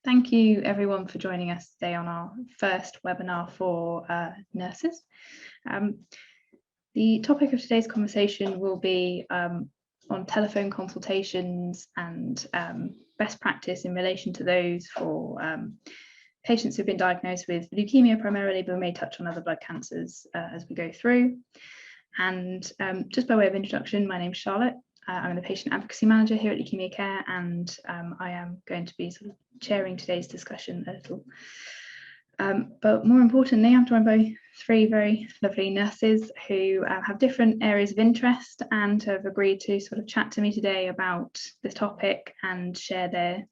Thank you everyone for joining us today on our first webinar for nurses. The topic of today's conversation will be on telephone consultations and best practice in relation to those for patients who've been diagnosed with leukemia primarily, but we may touch on other blood cancers as we go through. And just by way of introduction, my name's Charlotte. I'm the Patient Advocacy Manager here at Leukaemia Care, and I am going to be sort of chairing today's discussion a little. But more importantly, I'm joined by three very lovely nurses who have different areas of interest and have agreed to sort of chat to me today about this topic and share their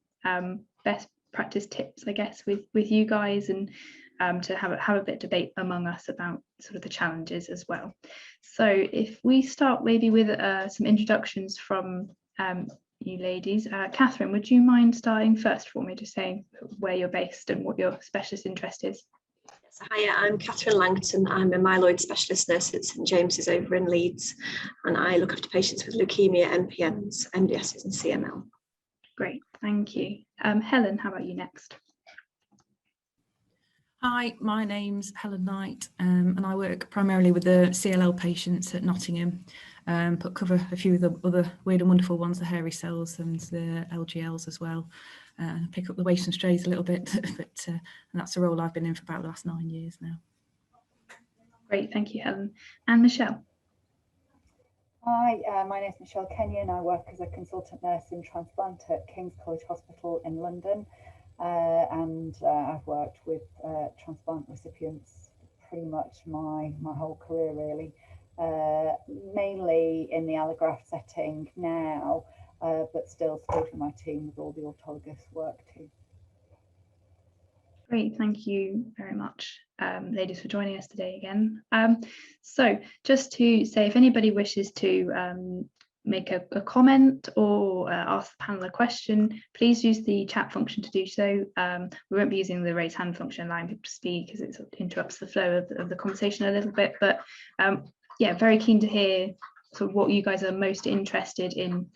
best practice tips, I guess, with you guys, and to have a bit of debate among us about sort of the challenges as well. So if we start maybe with some introductions from you ladies. Catherine, would you mind starting first for me, just saying where you're based and what your specialist interest is? Yes, hi, I'm Catherine Langton. I'm a myeloid specialist nurse at St James's over in Leeds, and I look after patients with leukemia, MPNs, MDSs and CML. Great, thank you. Helen, how about you next? Hi, my name's Helen Knight, and I work primarily with the CLL patients at Nottingham, but cover a few of the other weird and wonderful ones, the hairy cells and the LGLs as well. Pick up the waste and strays a little bit, but and that's the role I've been in for about the last 9 years now. Great, thank you, Helen. And Michelle? Hi, my name is Michelle Kenyon. I work as a consultant nurse in transplant at King's College Hospital in London. And I've worked with transplant recipients pretty much my whole career, really, mainly in the allograft setting now, but still supporting my team with all the autologous work too. Great, thank you very much, ladies, for joining us today again. So just to say, if anybody wishes to make a comment or ask the panel a question, please use the chat function to do so. We won't be using the raise hand function allowing people to speak, because it sort of interrupts the flow of the conversation a little bit, but yeah, very keen to hear sort of what you guys are most interested in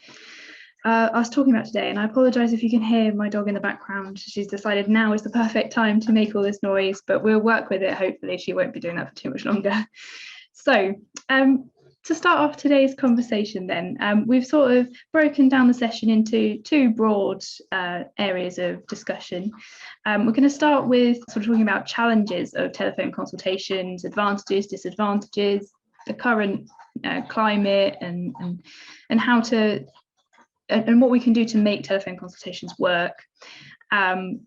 us talking about today. And I apologize if you can hear my dog in the background. She's decided now is the perfect time to make all this noise, but we'll work with it. Hopefully she won't be doing that for too much longer. So to start off today's conversation then, we've sort of broken down the session into two broad areas of discussion. We're going to start with sort of talking about challenges of telephone consultations, advantages, disadvantages, the current climate, and how to and what we can do to make telephone consultations work, and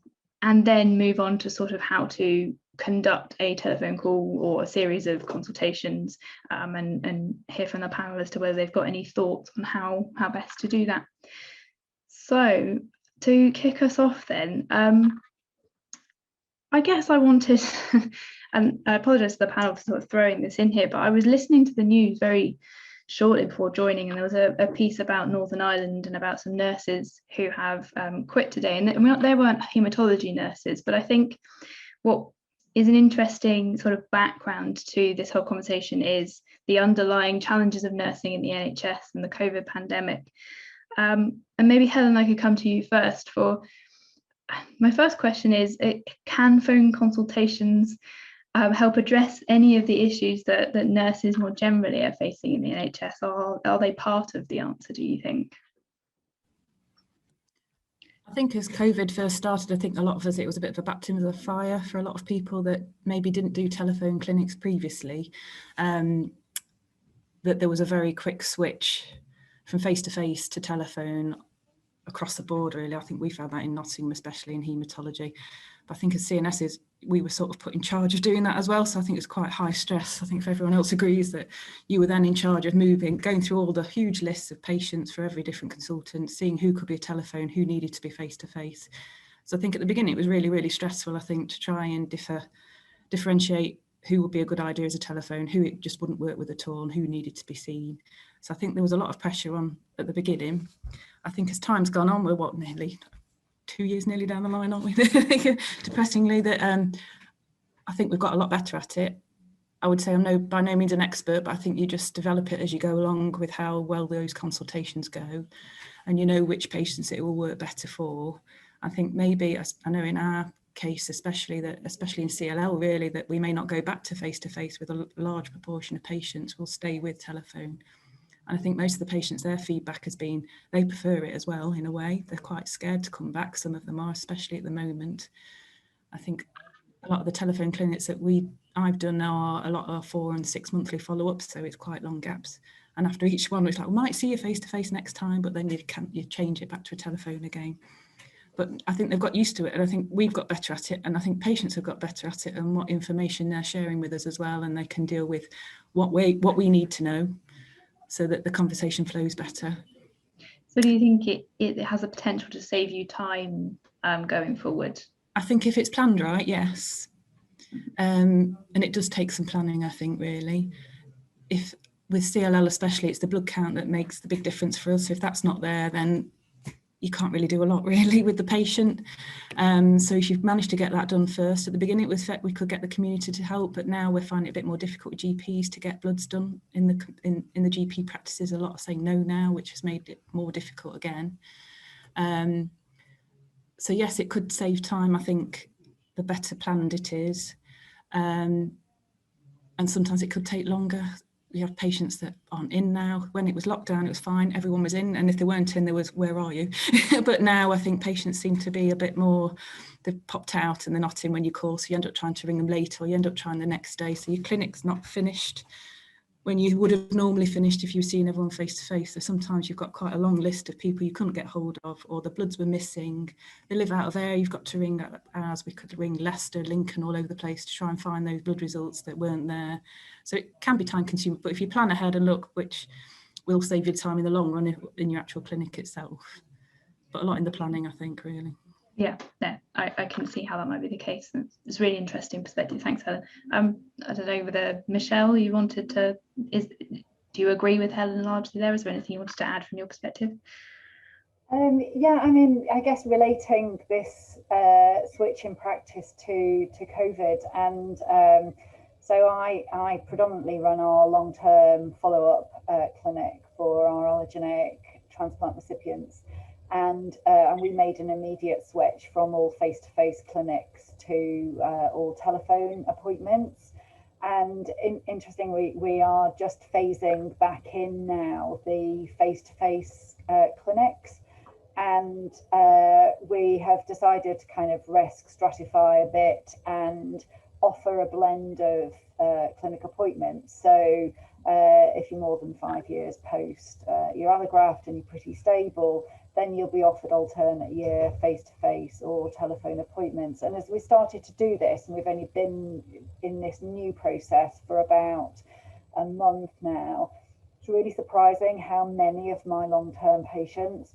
then move on to sort of how to conduct a telephone call or a series of consultations, and hear from the panel as to whether they've got any thoughts on how best to do that. So to kick us off then, I guess I wanted, and I apologise to the panel for sort of throwing this in here, but I was listening to the news very shortly before joining, and there was a piece about Northern Ireland and about some nurses who have quit today, and they weren't haematology nurses, but I think what is an interesting sort of background to this whole conversation is the underlying challenges of nursing in the NHS and the COVID pandemic. And maybe Helen, I could come to you first. For my first question is, can phone consultations help address any of the issues that nurses more generally are facing in the NHS, or are they part of the answer, do you think? I think as COVID first started, I think a lot of us, it was a bit of a baptism of fire for a lot of people that maybe didn't do telephone clinics previously, that there was a very quick switch from face-to-face to telephone across the board, really. I think we found that in Nottingham, especially in haematology. But I think as CNSs, we were sort of put in charge of doing that as well. So I think it's quite high stress. I think if everyone else agrees that you were then in charge of going through all the huge lists of patients for every different consultant, seeing who could be a telephone, who needed to be face-to-face. So I think at the beginning, it was really, really stressful, I think, to try and differentiate who would be a good idea as a telephone, who it just wouldn't work with at all, and who needed to be seen. So I think there was a lot of pressure on at the beginning. I think as time's gone on, we're nearly 2 years nearly down the line, aren't we? Depressingly, that I think we've got a lot better at it. I would say I'm by no means an expert, but I think you just develop it as you go along with how well those consultations go, and you know which patients it will work better for. I think maybe, I know in our case, especially in CLL really, that we may not go back to face-to-face with a large proportion of patients. Will stay with telephone. And I think most of the patients, their feedback has been they prefer it as well in a way. They're quite scared to come back. Some of them are, especially at the moment. I think a lot of the telephone clinics that I've done are a lot of 4 and 6 monthly follow-ups, so it's quite long gaps. And after each one, it's like, we might see you face-to-face next time, but then you change it back to a telephone again. But I think they've got used to it, and I think we've got better at it, and I think patients have got better at it, and what information they're sharing with us as well, and they can deal with what we need to know, so that the conversation flows better. So do you think it has a potential to save you time going forward? I think if it's planned right, yes. And it does take some planning, I think, really. If with CLL especially, it's the blood count that makes the big difference for us. So if that's not there, then you can't really do a lot really with the patient. So if you've managed to get that done first, at the beginning it was we could get the community to help, but now we're finding it a bit more difficult with GPs to get bloods done in the GP practices. A lot are saying no now, which has made it more difficult again. So yes, it could save time. I think the better planned it is, and sometimes it could take longer. We have patients that aren't in now. When it was lockdown, it was fine. Everyone was in. And if they weren't in, there was, where are you? But now I think patients seem to be a bit more, they've popped out and they're not in when you call. So you end up trying to ring them later, or you end up trying the next day. So your clinic's not finished when you would have normally finished if you were seeing everyone face to face. So sometimes you've got quite a long list of people you couldn't get hold of, or the bloods were missing. They live out of area, you've got to ring ours. We could ring Leicester, Lincoln, all over the place to try and find those blood results that weren't there. So it can be time consuming, but if you plan ahead and look, which will save you time in the long run in your actual clinic itself. But a lot in the planning, I think, really. Yeah, no, I can see how that might be the case. It's really interesting perspective. Thanks, Helen. I don't know whether Michelle, you wanted to, do you agree with Helen largely there? Is there anything you wanted to add from your perspective? Yeah, I mean, I guess relating this switch in practice to COVID, and so I predominantly run our long-term follow-up clinic for our allogeneic transplant recipients. And we made an immediate switch from all face-to-face clinics to all telephone appointments. And interestingly, we are just phasing back in now the face-to-face clinics. And we have decided to kind of risk stratify a bit and offer a blend of clinic appointments. So if you're more than 5 years post your allograft and you're pretty stable, then you'll be offered alternate year face-to-face or telephone appointments. And as we started to do this, and we've only been in this new process for about a month now, it's really surprising how many of my long-term patients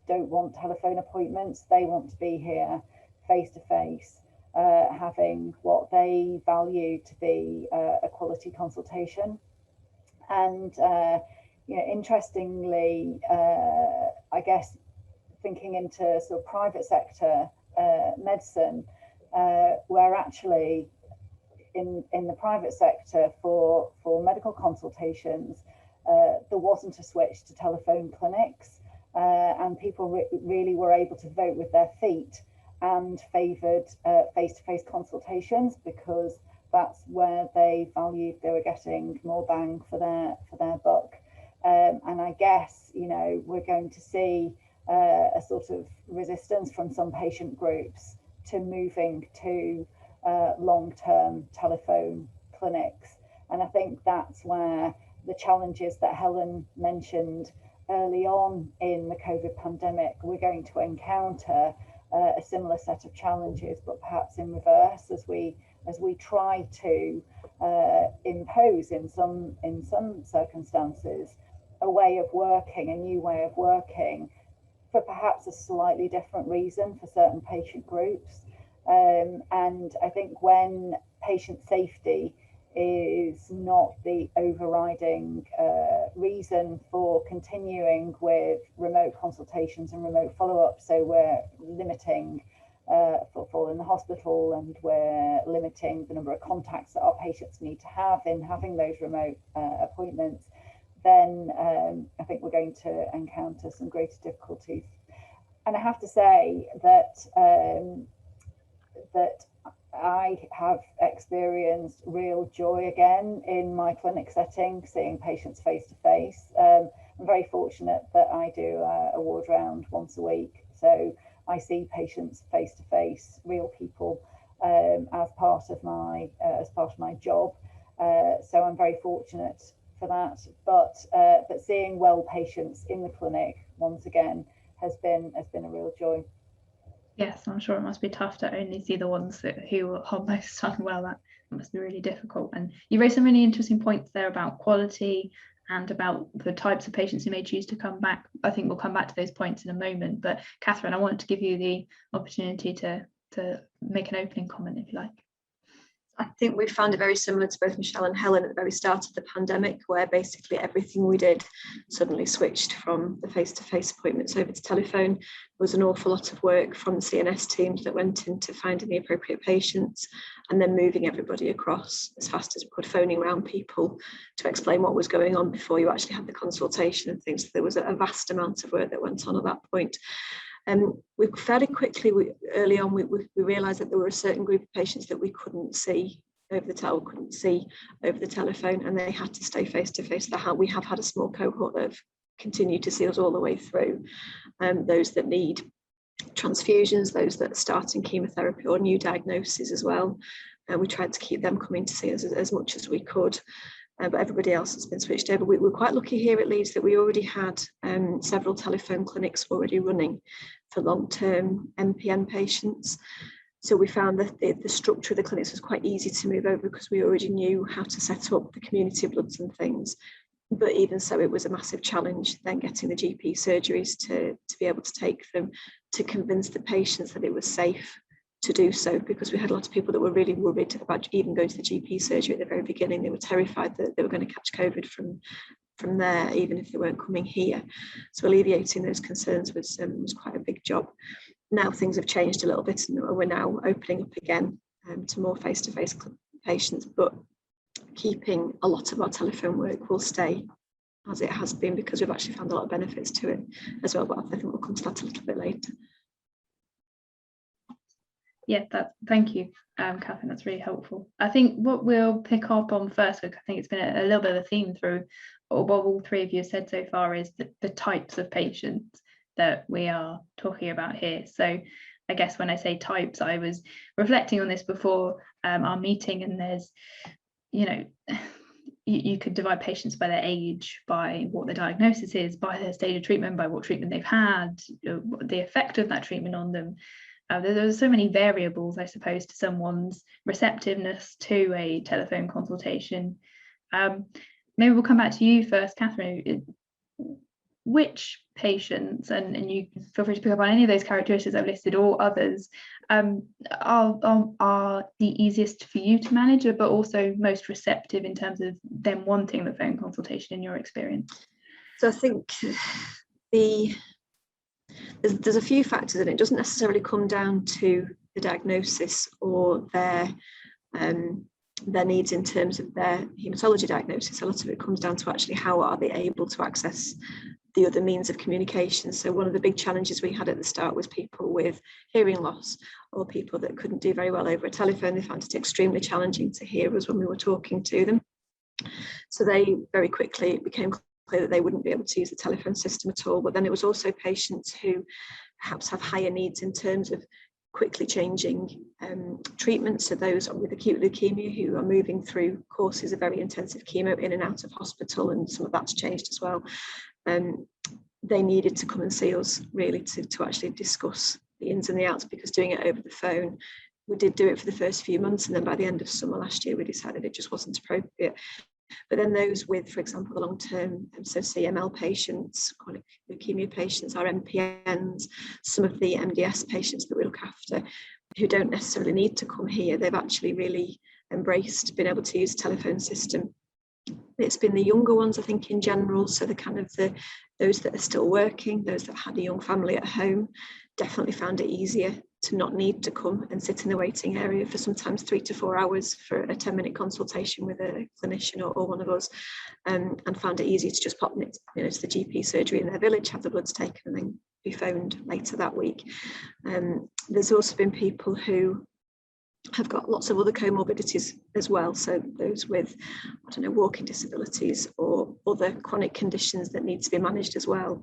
don't want telephone appointments. They want to be here face-to-face, having what they value to be a quality consultation. And you know, interestingly, I guess thinking into sort of private sector medicine, where actually in the private sector for medical consultations, there wasn't a switch to telephone clinics, and people really were able to vote with their feet and favoured face-to-face consultations, because that's where they valued they were getting more bang for their buck. And I guess, you know, we're going to see a sort of resistance from some patient groups to moving to long-term telephone clinics. And I think that's where the challenges that Helen mentioned early on in the COVID pandemic, we're going to encounter a similar set of challenges, but perhaps in reverse, as we try to impose in some circumstances a way of working, a new way of working, for perhaps a slightly different reason for certain patient groups. And I think when patient safety is not the overriding reason for continuing with remote consultations and remote follow-up, so we're limiting footfall in the hospital, and we're limiting the number of contacts that our patients need to have in having those remote appointments, then I think we're going to encounter some greater difficulties. I have to say that that I have experienced real joy again in my clinic setting, seeing patients face to face. I'm very fortunate that I do a ward round once a week, so I see patients face to face, real people, as part of my job. So I'm very fortunate for that. But seeing well patients in the clinic once again has been a real joy. Yes, I'm sure it must be tough to only see the ones who are most unwell. That must be really difficult. And you raised some really interesting points there about quality and about the types of patients who may choose to come back. I think we'll come back to those points in a moment. But Catherine, I wanted to give you the opportunity to make an opening comment, if you like. I think we found it very similar to both Michelle and Helen at the very start of the pandemic, where basically everything we did suddenly switched from the face-to-face appointments over to telephone. There was an awful lot of work from the CNS teams that went into finding the appropriate patients and then moving everybody across as fast as we could, phoning around people to explain what was going on before you actually had the consultation and things. So there was a vast amount of work that went on at that point. We fairly quickly, early on, we realised that there were a certain group of patients that we couldn't see over the telephone, and they had to stay face to face. We have had a small cohort that have continued to see us all the way through. Those that need transfusions, those that are starting chemotherapy or new diagnoses as well. And we tried to keep them coming to see us as much as we could. But everybody else has been switched over. We were quite lucky here at Leeds that we already had several telephone clinics already running for long-term MPN patients. So we found that the structure of the clinics was quite easy to move over because we already knew how to set up the community bloods and things. But even so, it was a massive challenge then getting the GP surgeries to be able to take them, to convince the patients that it was safe to do so, because we had a lot of people that were really worried about even going to the GP surgery at the very beginning. They were terrified that they were going to catch COVID from there, even if they weren't coming here. So alleviating those concerns was quite a big job. Now things have changed a little bit, and we're now opening up again to more face-to-face patients, but keeping a lot of our telephone work will stay as it has been, because we've actually found a lot of benefits to it as well. But I think we'll come to that a little bit later. Yeah, thank you, Catherine, that's really helpful. I think what we'll pick up on first, because I think it's been a little bit of a theme through what all three of you have said so far, is the types of patients that we are talking about here. So I guess when I say types, I was reflecting on this before our meeting, and there's, you could divide patients by their age, by what the diagnosis is, by their stage of treatment, by what treatment they've had, the effect of that treatment on them. There's so many variables, I suppose, to someone's receptiveness to a telephone consultation. Maybe we'll come back to you first, Catherine. Which patients, and you feel free to pick up on any of those characteristics I've listed or others, are the easiest for you to manage, but also most receptive in terms of them wanting the phone consultation in your experience? So I think there's a few factors, and it doesn't necessarily come down to the diagnosis or their needs in terms of their haematology diagnosis. A lot of it comes down to actually how are they able to access the other means of communication. So one of the big challenges we had at the start was people with hearing loss, or people that couldn't do very well over a telephone. They found it extremely challenging to hear us when we were talking to them. So they very quickly became clear that they wouldn't be able to use the telephone system at all. But then it was also patients who perhaps have higher needs in terms of quickly changing treatments. So those with acute leukemia who are moving through courses of very intensive chemo in and out of hospital, and some of that's changed as well. They needed to come and see us really to actually discuss the ins and the outs, because doing it over the phone, we did do it for the first few months, and then by the end of summer last year we decided it just wasn't appropriate. But then those with, for example, the long-term CML patients, chronic leukemia patients, our MPNs, some of the MDS patients that we look after, who don't necessarily need to come here, they've actually really embraced being able to use a telephone system. It's been the younger ones, I think, in general, so those that are still working, those that had a young family at home, definitely found it easier to not need to come and sit in the waiting area for sometimes 3 to 4 hours for a 10-minute consultation with a clinician or one of us, and found it easier to just pop to the GP surgery in their village, have the bloods taken, and then be phoned later that week. There's also been people who have got lots of other comorbidities as well. So those with, I don't know, walking disabilities or other chronic conditions that need to be managed as well.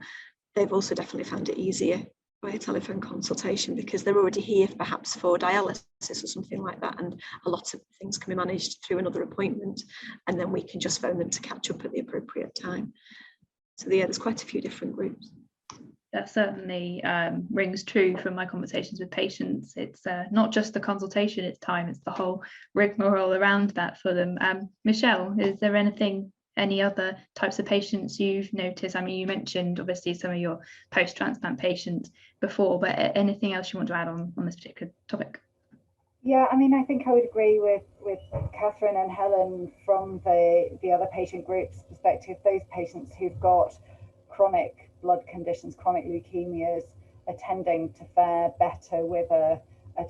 They've also definitely found it easier by a telephone consultation because they're already here perhaps for dialysis or something like that, and a lot of things can be managed through another appointment, and then we can just phone them to catch up at the appropriate time. So yeah, there's quite a few different groups. That certainly rings true from my conversations with patients. It's not just the consultation, it's time, it's the whole rigmarole around that for them. Michelle, is there any other types of patients you've noticed? I mean, you mentioned obviously some of your post-transplant patients before, but anything else you want to add on this particular topic? Yeah, I mean, I think I would agree with Catherine and Helen from the other patient groups perspective. Those patients who've got chronic blood conditions, chronic leukemias, are tending to fare better with a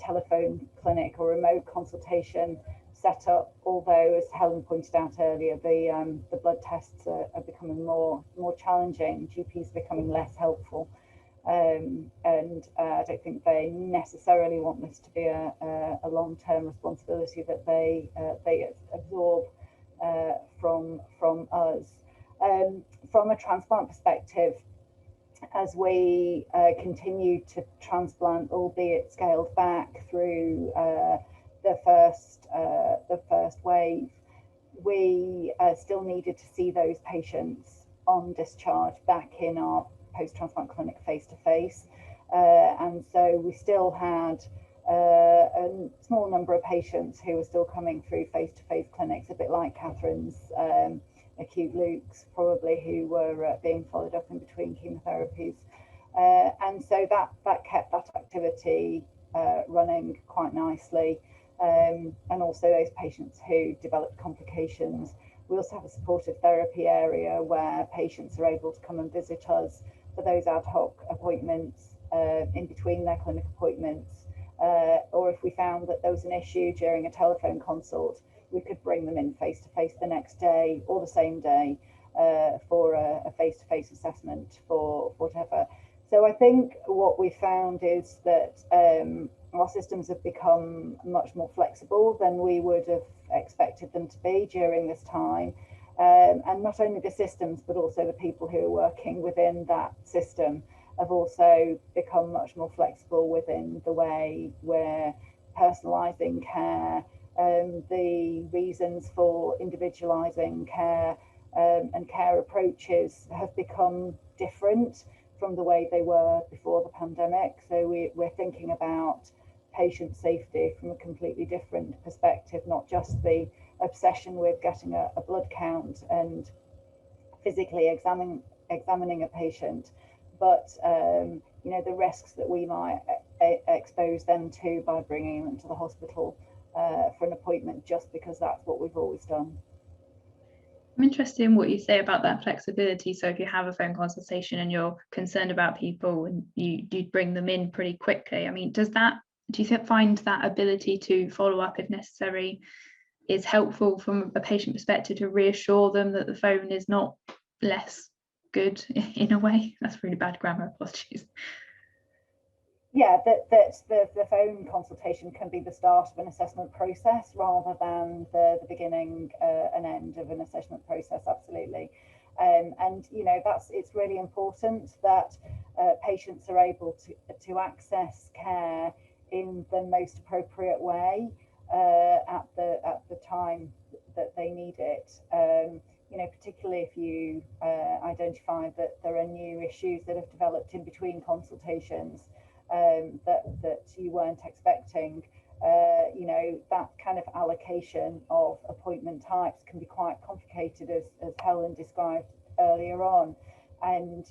telephone clinic or remote consultation set up, although, as Helen pointed out earlier, the blood tests are becoming more challenging, GPs are becoming less helpful, and I don't think they necessarily want this to be a long-term responsibility that they absorb from us. From a transplant perspective, as we continue to transplant, albeit scaled back through the first wave, we still needed to see those patients on discharge back in our post-transplant clinic face-to-face, and so we still had a small number of patients who were still coming through face-to-face clinics, a bit like Catherine's acute leukes, probably, who were being followed up in between chemotherapies, and so that kept that activity running quite nicely, and also those patients who developed complications. We also have a supportive therapy area where patients are able to come and visit us for those ad hoc appointments in between their clinic appointments, or if we found that there was an issue during a telephone consult, we could bring them in face-to-face the next day or the same day for a face-to-face assessment for whatever. So I think what we found is that our systems have become much more flexible than we would have expected them to be during this time. And not only the systems, but also the people who are working within that system have also become much more flexible within the way we're personalising care, the reasons for individualising care and care approaches have become different from the way they were before the pandemic. So we're thinking about patient safety from a completely different perspective, not just the obsession with getting a blood count and physically examining a patient, but you know, the risks that we might expose them to by bringing them to the hospital for an appointment just because that's what we've always done. I'm interested in what you say about that flexibility. So if you have a phone consultation and you're concerned about people and you bring them in pretty quickly, I mean, do you find that ability to follow up if necessary is helpful from a patient perspective to reassure them that the phone is not less good in a way? That's really bad grammar, apologies. Yeah, that the phone consultation can be the start of an assessment process rather than the beginning and end of an assessment process, absolutely. And you know, it's really important that patients are able to access care in the most appropriate way at the time that they need it. You know, particularly if you identify that there are new issues that have developed in between consultations that you weren't expecting, you know, that kind of allocation of appointment types can be quite complicated, as Helen described earlier on. And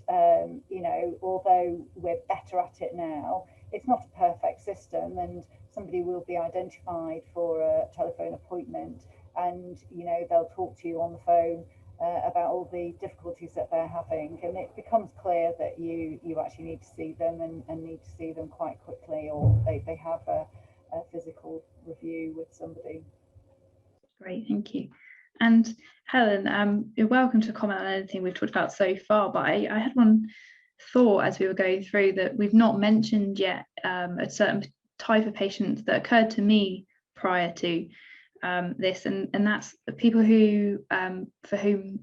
you know, although we're better at it now, it's not a perfect system, and somebody will be identified for a telephone appointment, and you know, they'll talk to you on the phone about all the difficulties that they're having, and it becomes clear that you actually need to see them and need to see them quite quickly, or they have a physical review with somebody. Great, thank you. And Helen, you're welcome to comment on anything we've talked about so far, but I had one thought as we were going through that we've not mentioned yet a certain type of patients that occurred to me prior to this, and that's people who for whom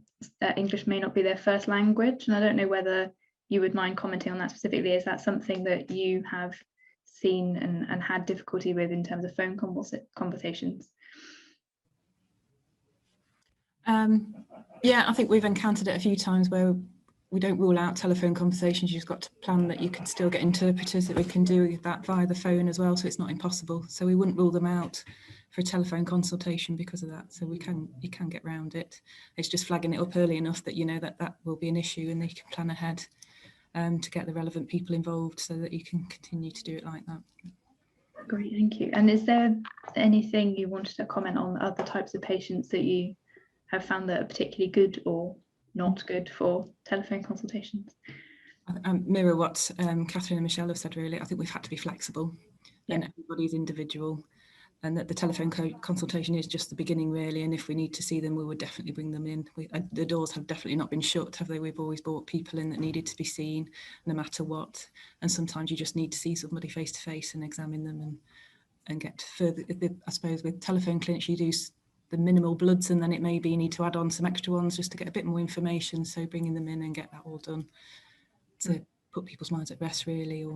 English may not be their first language. And I don't know whether you would mind commenting on that specifically. Is that something that you have seen and had difficulty with in terms of phone conversations? Yeah, I think we've encountered it a few times where we don't rule out telephone conversations. You've got to plan that you can still get interpreters, that we can do that via the phone as well, so it's not impossible. So we wouldn't rule them out for a telephone consultation because of that. So you can get around it. It's just flagging it up early enough that you know that will be an issue, and then you can plan ahead to get the relevant people involved so that you can continue to do it like that. Great, thank you. And is there anything you wanted to comment on, other types of patients that you have found that are particularly good or not good for telephone consultations? Mirror what Catherine and Michelle have said, really. I think we've had to be flexible, and everybody's individual, and that the telephone consultation is just the beginning, really. And if we need to see them, we would definitely bring them in. The doors have definitely not been shut, have they? We've always brought people in that needed to be seen, no matter what. And sometimes you just need to see somebody face to face and examine them and get further. I suppose with telephone clinics, you do the minimal bloods, and then it maybe you need to add on some extra ones just to get a bit more information. So bringing them in and get that all done to put people's minds at rest, really.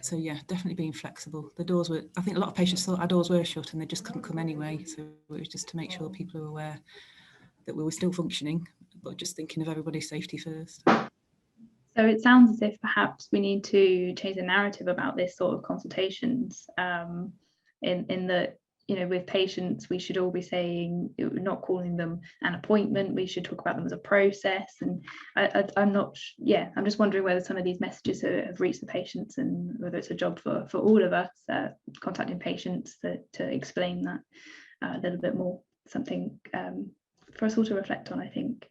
So yeah, definitely being flexible. The doors were, I think a lot of patients thought our doors were shut and they just couldn't come anyway. So it was just to make sure people are aware that we were still functioning, but just thinking of everybody's safety first. So it sounds as if perhaps we need to change the narrative about this sort of consultations, in that, you know, with patients, we should all be saying, not calling them an appointment, we should talk about them as a process. And I'm just wondering whether some of these messages have reached the patients, and whether it's a job for all of us contacting patients to explain that a little bit more, something for us all to reflect on, I think.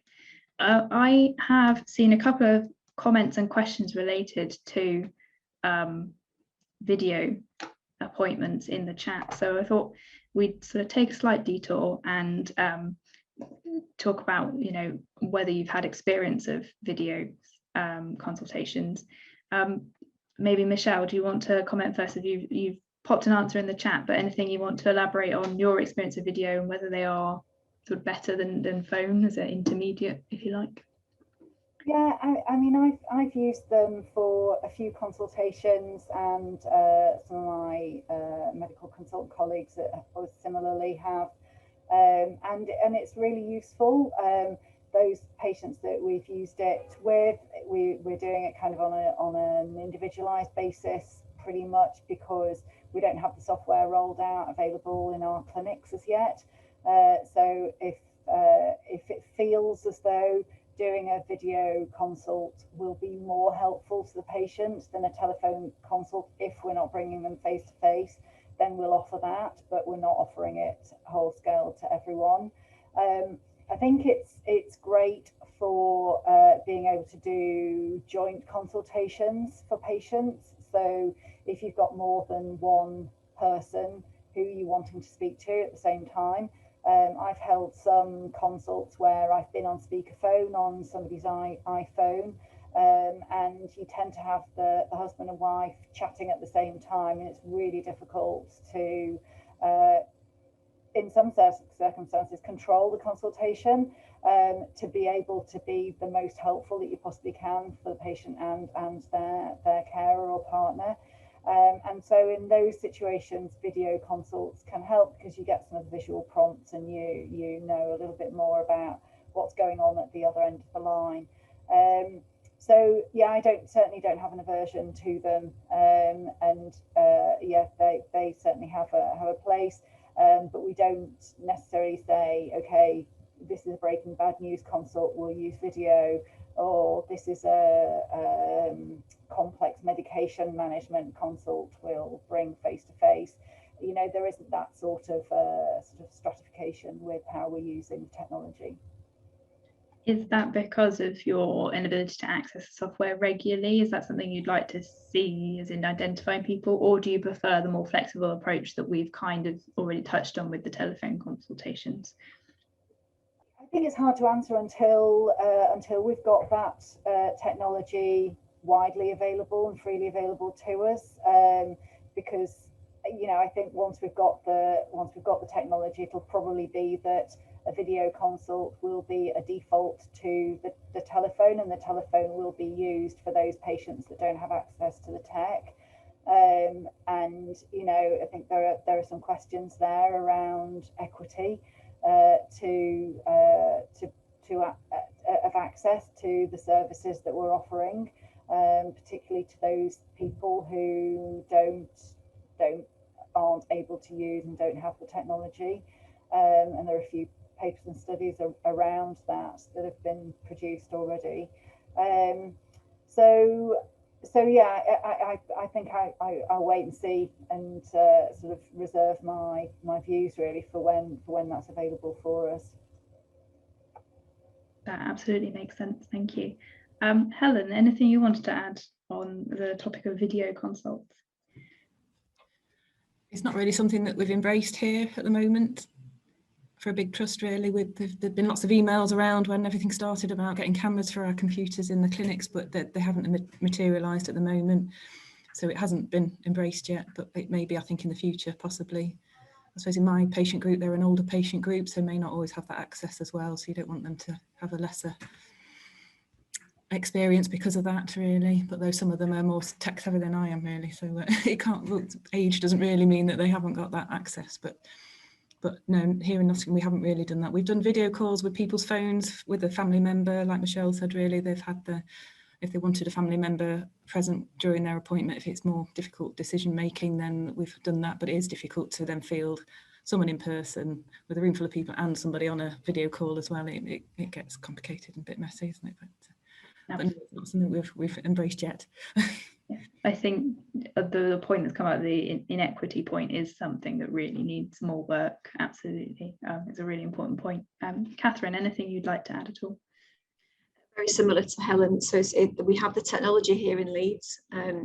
I have seen a couple of comments and questions related to video appointments in the chat, so I thought we'd sort of take a slight detour and talk about, you know, whether you've had experience of video consultations. Maybe Michelle, do you want to comment first? If you've popped an answer in the chat, but anything you want to elaborate on your experience of video and whether they are sort of better than phone as an intermediate, if you like? Yeah, I mean, I've used them for a few consultations, and some of my medical consultant colleagues that similarly have, and it's really useful. Those patients that we've used it with, we're doing it kind of on an individualized basis, pretty much, because we don't have the software rolled out available in our clinics as yet. So if it feels as though doing a video consult will be more helpful to the patient than a telephone consult, if we're not bringing them face to face, then we'll offer that, but we're not offering it whole scale to everyone. I think it's great for being able to do joint consultations for patients. So if you've got more than one person who you're wanting to speak to at the same time, I've held some consults where I've been on speakerphone on somebody's iPhone, and you tend to have the husband and wife chatting at the same time, and it's really difficult to, in some circumstances, control the consultation, to be able to be the most helpful that you possibly can for the patient and their carer or partner. And so in those situations, video consults can help, because you get some of the visual prompts, and you know a little bit more about what's going on at the other end of the line. So yeah, I certainly don't have an aversion to them, and yeah, they certainly have a place, but we don't necessarily say, okay, this is a breaking bad news consult, we'll use video, or this is a complex medication management consult, we'll bring face to face. You know, there isn't that sort of stratification with how we're using technology. Is that because of your inability to access the software regularly? Is that something you'd like to see, as in identifying people, or do you prefer the more flexible approach that we've kind of already touched on with the telephone consultations? I think it's hard to answer until we've got that technology widely available and freely available to us, because I think once we've got the technology, it'll probably be that a video consult will be a default to the telephone, and the telephone will be used for those patients that don't have access to the tech. And I think there are some questions there around equity of access to the services that we're offering, particularly to those people who aren't able to use and don't have the technology. And there are a few papers and studies around that have been produced already. So yeah, I think I'll wait and see, and sort of reserve my views really for when that's available for us. That absolutely makes sense. Thank you. Helen, anything you wanted to add on the topic of video consults? It's not really something that we've embraced here at the moment for a big trust, really. There've been lots of emails around when everything started about getting cameras for our computers in the clinics, but they haven't materialised at the moment. So it hasn't been embraced yet, but it may be, I think, in the future, possibly. I suppose in my patient group, they're an older patient group, so may not always have that access as well. So you don't want them to have a lesser experience because of that, really. But though some of them are more tech savvy than I am, really, so it can't. Age doesn't really mean that they haven't got that access. But no, here in Nottingham, we haven't really done that. We've done video calls with people's phones with a family member, like Michelle said. Really, they've had if they wanted a family member present during their appointment, if it's more difficult decision making, then we've done that. But it is difficult to then field someone in person with a room full of people and somebody on a video call as well. It gets complicated and a bit messy, isn't it? But no, it's not something we've embraced yet. Yeah, I think the point that's come out of the inequity point is something that really needs more work. Absolutely, it's a really important point. Catherine, anything you'd like to add at all? Very similar to Helen. So we have the technology here in Leeds.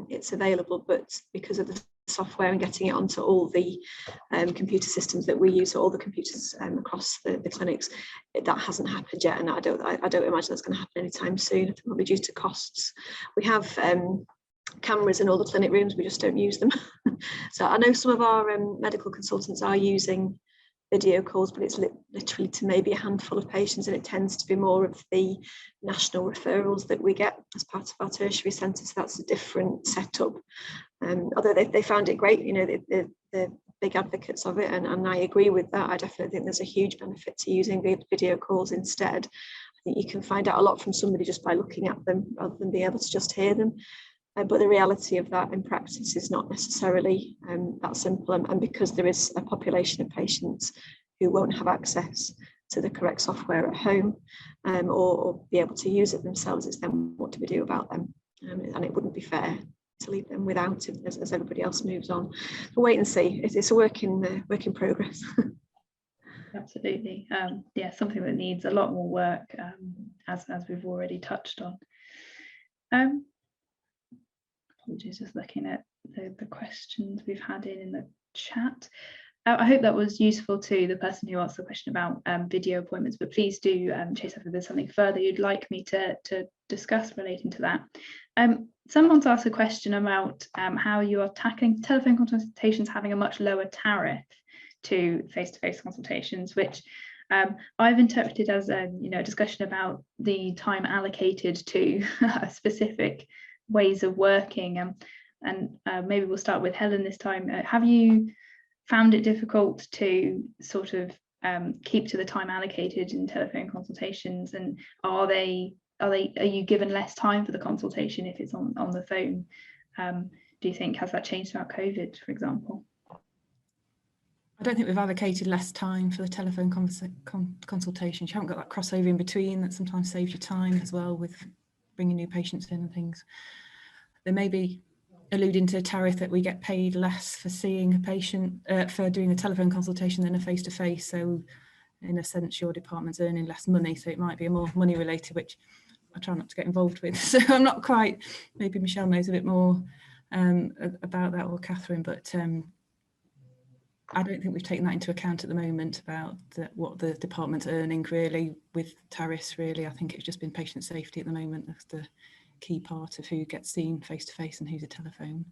It's available, but because of the software and getting it onto all the computer systems that we use, so all the computers across the clinics, that hasn't happened yet, and I don't imagine that's going to happen anytime soon, probably due to costs. We have cameras in all the clinic rooms, we just don't use them. So I know some of our medical consultants are using video calls, but it's literally to maybe a handful of patients, and it tends to be more of the national referrals that we get as part of our tertiary centre, so that's a different setup. Although they found it great, they're big advocates of it, and I agree with that. I definitely think there's a huge benefit to using video calls instead. I think you can find out a lot from somebody just by looking at them rather than being able to just hear them. But the reality of that in practice is not necessarily that simple, and because there is a population of patients who won't have access to the correct software at home or be able to use it themselves, it's then what do we do about them? And it wouldn't be fair to leave them without it as everybody else moves on. But wait and see. It's a work in progress. Absolutely. Yeah, something that needs a lot more work, as we've already touched on. Apologies, just looking at the questions we've had in the chat. I hope that was useful to the person who asked the question about video appointments, but please do chase up if there's something further you'd like me to discuss relating to that. Someone's asked a question about how you are tackling telephone consultations having a much lower tariff to face-to-face consultations, which I've interpreted as a discussion about the time allocated to specific ways of working, and maybe we'll start with Helen this time. Have you found it difficult to sort of keep to the time allocated in telephone consultations, and are you given less time for the consultation if it's on the phone? Do you think has that changed throughout COVID, for example? I don't think we've allocated less time for the telephone consultations. You haven't got that crossover in between that sometimes saves you time as well with bringing new patients in and things. They may be alluding to a tariff that we get paid less for seeing a patient, for doing a telephone consultation than a face-to-face. So in a sense, your department's earning less money. So it might be a more money related, which I try not to get involved with. So I'm not quite, maybe Michelle knows a bit more about that, or Catherine, but I don't think we've taken that into account at the moment about what the department's earning really with tariffs, really. I think it's just been patient safety at the moment. That's the key part of who gets seen face to face and who's a telephone.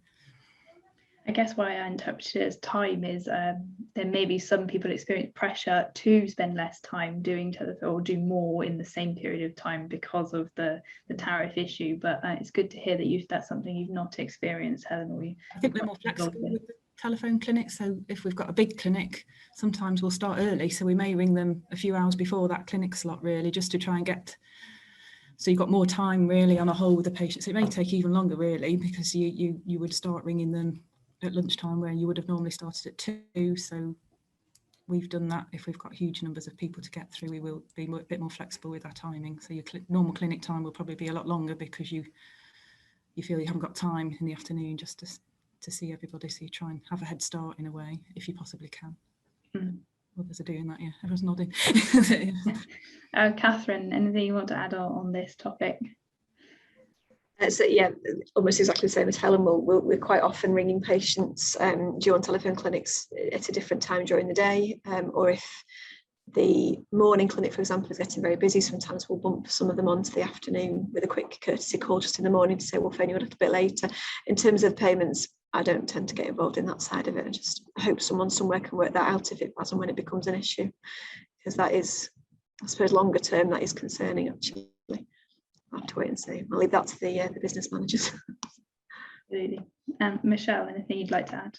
I guess why I interpreted it as time is there may be some people experience pressure to spend less time doing telephone or do more in the same period of time because of the tariff issue, but it's good to hear that that's something you've not experienced, Helen. Or I think we're more flexible with the telephone clinic, so if we've got a big clinic, sometimes we'll start early, so we may ring them a few hours before that clinic slot, really, just to try and get, so you've got more time really on a whole with the patients. It may take even longer really, because you would start ringing them at lunchtime where you would have normally started at 2. So we've done that. If we've got huge numbers of people to get through, we will be a bit more flexible with our timing. So your normal clinic time will probably be a lot longer because you feel you haven't got time in the afternoon just to see everybody. So you try and have a head start in a way, if you possibly can. Others are doing that, yeah. Everyone's nodding. Catherine, anything you want to add on this topic? So yeah, almost exactly the same as Helen. We're quite often ringing patients during telephone clinics at a different time during the day, or if the morning clinic, for example, is getting very busy, sometimes we'll bump some of them onto the afternoon with a quick courtesy call just in the morning to say we'll phone you a little bit later. In terms of payments, I don't tend to get involved in that side of it. I just hope someone somewhere can work that out if it as and when it becomes an issue, because that is, I suppose, longer term, that is concerning actually. I'll have to wait and see. I'll leave that to the business managers. Absolutely. Michelle, anything you'd like to add?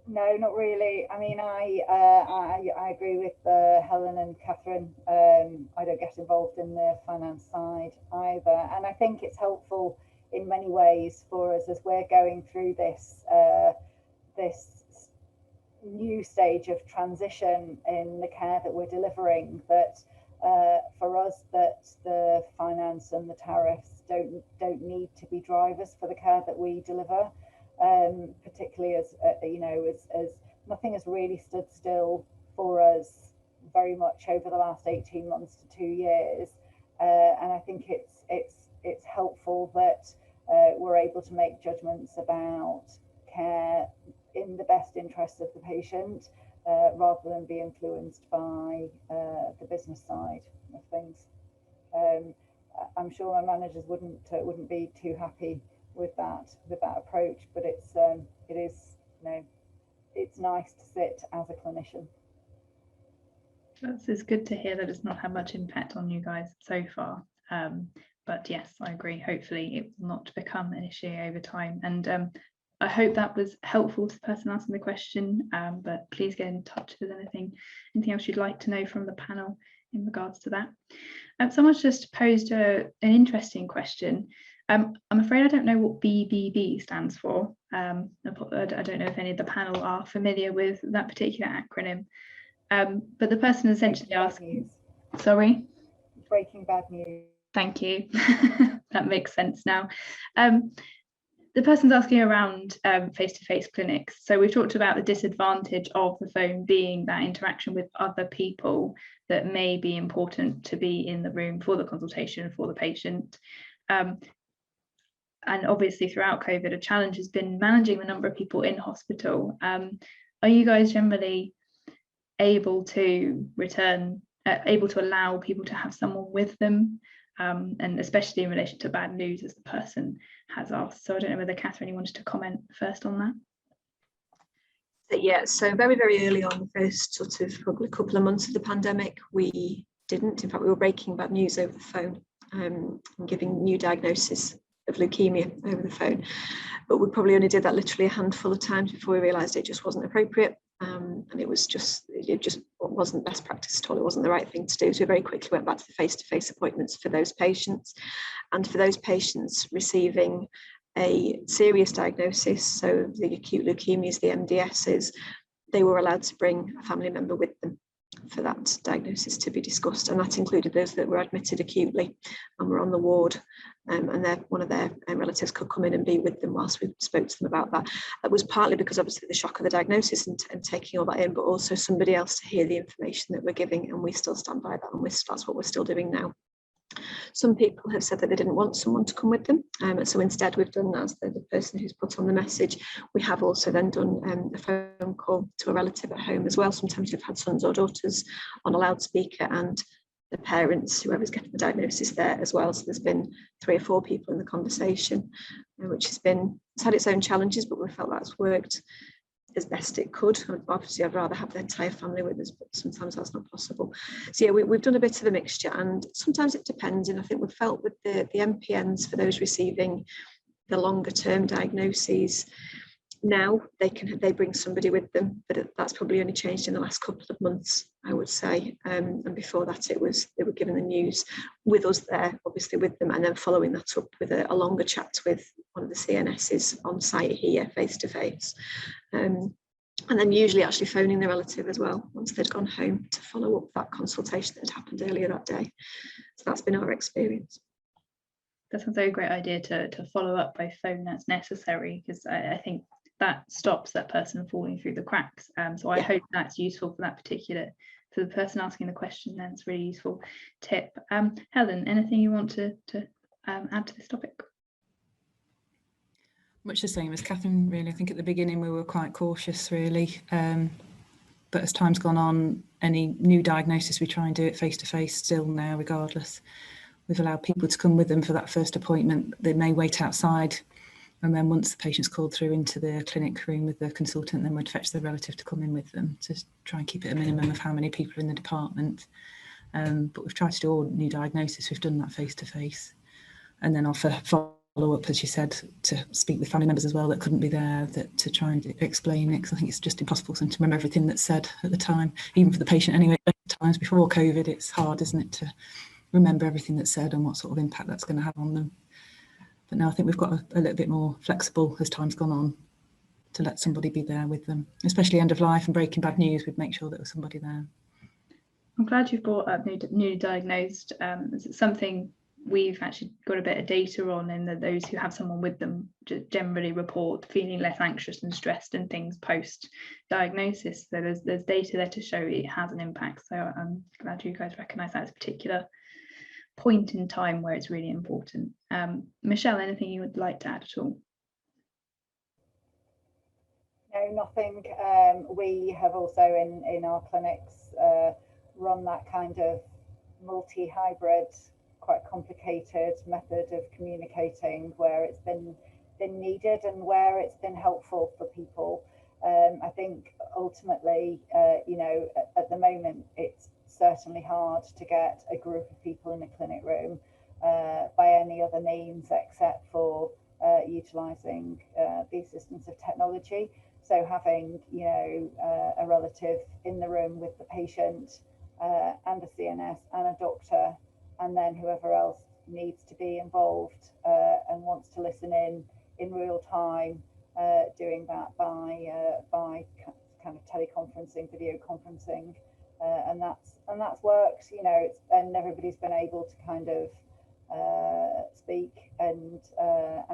No, not really. I mean, I agree with Helen and Catherine. I don't get involved in the finance side either, and I think it's helpful in many ways for us as we're going through this new stage of transition in the care that we're delivering, that for us that the finance and the tariffs don't need to be drivers for the care that we deliver, particularly as as nothing has really stood still for us very much over the last 18 months to 2 years, and I think it's helpful that we're able to make judgments about care in the best interest of the patient, rather than be influenced by the business side of things. I'm sure my managers wouldn't be too happy with that approach, but it's nice to sit as a clinician. It's good to hear that it's not had much impact on you guys so far. But yes, I agree. Hopefully it will not become an issue over time. And I hope that was helpful to the person asking the question, but please get in touch with anything else you'd like to know from the panel in regards to that. Someone's just posed an interesting question. I'm afraid I don't know what BBB stands for. I don't know if any of the panel are familiar with that particular acronym, but the person essentially asked, sorry? Breaking bad news. Thank you. That makes sense now. The person's asking around face-to-face clinics. So we've talked about the disadvantage of the phone being that interaction with other people that may be important to be in the room for the consultation for the patient. And obviously throughout COVID, a challenge has been managing the number of people in hospital. Are you guys generally able to allow people to have someone with them? And especially in relation to bad news, as the person has asked. So I don't know whether Catherine, you wanted to comment first on that. Yeah, so very, very early on, the first sort of probably couple of months of the pandemic, we didn't. In fact, we were breaking bad news over the phone, and giving new diagnosis of leukemia over the phone. But we probably only did that literally a handful of times before we realised it just wasn't appropriate. And it just wasn't best practice at all. It wasn't the right thing to do. So we very quickly went back to the face-to-face appointments for those patients. And for those patients receiving a serious diagnosis, so the acute leukemias, the MDSs, they were allowed to bring a family member with them for that diagnosis to be discussed, and that included those that were admitted acutely and were on the ward, and one of their relatives could come in and be with them whilst we spoke to them about that. That was partly because obviously the shock of the diagnosis and taking all that in, but also somebody else to hear the information that we're giving, and we still stand by that, and that's what we're still doing now. Some people have said that they didn't want someone to come with them, so instead we've done, as the person who's put on the message, we have also then done a phone call to a relative at home as well. Sometimes you've had sons or daughters on a loudspeaker, and the parents, whoever's getting the diagnosis there as well. So there's been 3 or 4 people in the conversation, which it's had its own challenges, but we felt that's worked as best it could. Obviously, I'd rather have the entire family with us, but sometimes that's not possible. So yeah, we've done a bit of a mixture, and sometimes it depends. And I think we've felt with the MPNs, for those receiving the longer term diagnoses, now they bring somebody with them, but that's probably only changed in the last couple of months, I would say. And before that, they were given the news with us there, obviously with them, and then following that up with a longer chat with one of the CNSs on site here, face to face, and then usually actually phoning the relative as well once they'd gone home to follow up that consultation that had happened earlier that day. So that's been our experience. That's a very great idea to follow up by phone that's necessary, because I think that stops that person falling through the cracks. So I hope that's useful for the person asking the question. That's a really useful tip. Helen, anything you want to add to this topic? Much the same as Catherine, really. I think at the beginning we were quite cautious, really. But as time's gone on, any new diagnosis, we try and do it face-to-face still now, regardless. We've allowed people to come with them for that first appointment. They may wait outside, and then once the patient's called through into the clinic room with the consultant, then we'd fetch the relative to come in with them to try and keep it a minimum of how many people are in the department. But we've tried to do all new diagnosis. We've done that face-to-face. And then offer follow-up, as you said, to speak with family members as well that couldn't be there, to try and explain it, because I think it's just impossible for them to remember everything that's said at the time, even for the patient anyway. At times before COVID, it's hard, isn't it, to remember everything that's said and what sort of impact that's going to have on them. But now I think we've got a little bit more flexible as time's gone on to let somebody be there with them, especially end of life and breaking bad news. We'd make sure that there was somebody there. I'm glad you've brought up newly diagnosed. It's something we've actually got a bit of data on, in that those who have someone with them generally report feeling less anxious and stressed and things post diagnosis. So there's data there to show it has an impact. So I'm glad you guys recognise that as a particular point in time where it's really important. Michelle, anything you would like to add at all? No, nothing. We have also in our clinics run that kind of multi-hybrid, quite complicated method of communicating, where it's been needed and where it's been helpful for people. I think ultimately, at the moment, it's certainly hard to get a group of people in a clinic room by any other means except for utilising the assistance of technology. So having, a relative in the room with the patient and a CNS and a doctor, and then whoever else needs to be involved and wants to listen in real time, doing that by kind of teleconferencing, video conferencing, and that's worked, and everybody's been able to kind of speak and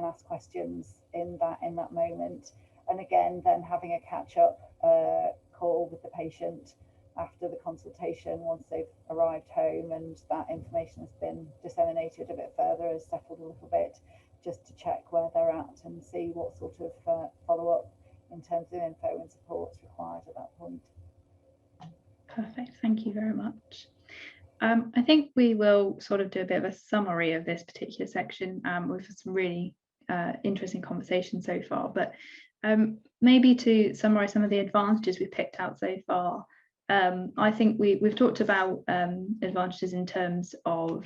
ask questions in that moment. And again, then having a catch-up call with the patient after the consultation, once they've arrived home and that information has been disseminated a bit further, has settled a little bit, just to check where they're at and see what sort of follow-up in terms of info and support is required at that point. Perfect, thank you very much. I think we will sort of do a bit of a summary of this particular section. We've had some really interesting conversations so far, but maybe to summarise some of the advantages we've picked out so far. I think we've talked about advantages in terms of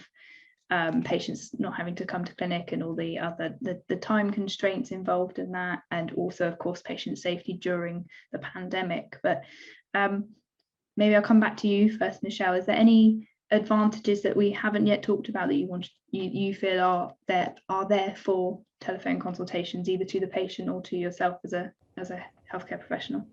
patients not having to come to clinic and all the other the time constraints involved in that, and also of course patient safety during the pandemic. But maybe I'll come back to you first, Michelle. Is there any advantages that we haven't yet talked about that you feel are there for telephone consultations, either to the patient or to yourself as a healthcare professional?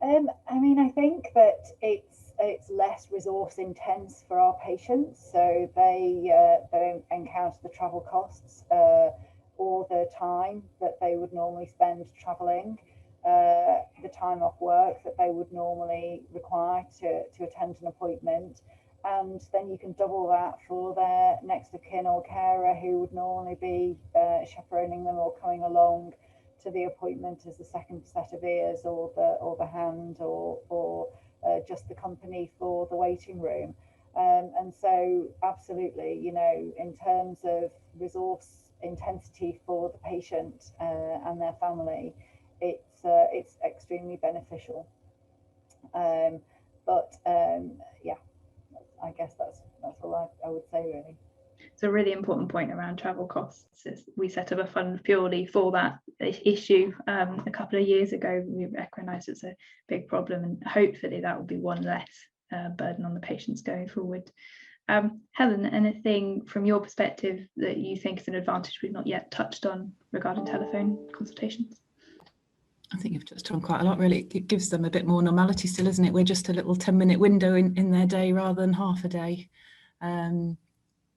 I mean, I think that it's less resource intense for our patients, so they don't encounter the travel costs or the time that they would normally spend travelling, the time off work that they would normally require to attend an appointment. And then you can double that for their next of kin or carer who would normally be chaperoning them or coming along to the appointment as the second set of ears or the hand or just the company for the waiting room. And so absolutely, you know, in terms of resource intensity for the patient and their family, it's extremely beneficial. Yeah, I guess that's all I would say really. It's a really important point around travel costs. We set up a fund purely for that issue a couple of years ago. We recognised it's a big problem, and hopefully that will be one less burden on the patients going forward. Helen, anything from your perspective that you think is an advantage we've not yet touched on regarding telephone consultations? I think you've touched on quite a lot, really. It gives them a bit more normality still, isn't it? We're just a little 10-minute window in their day rather than half a day.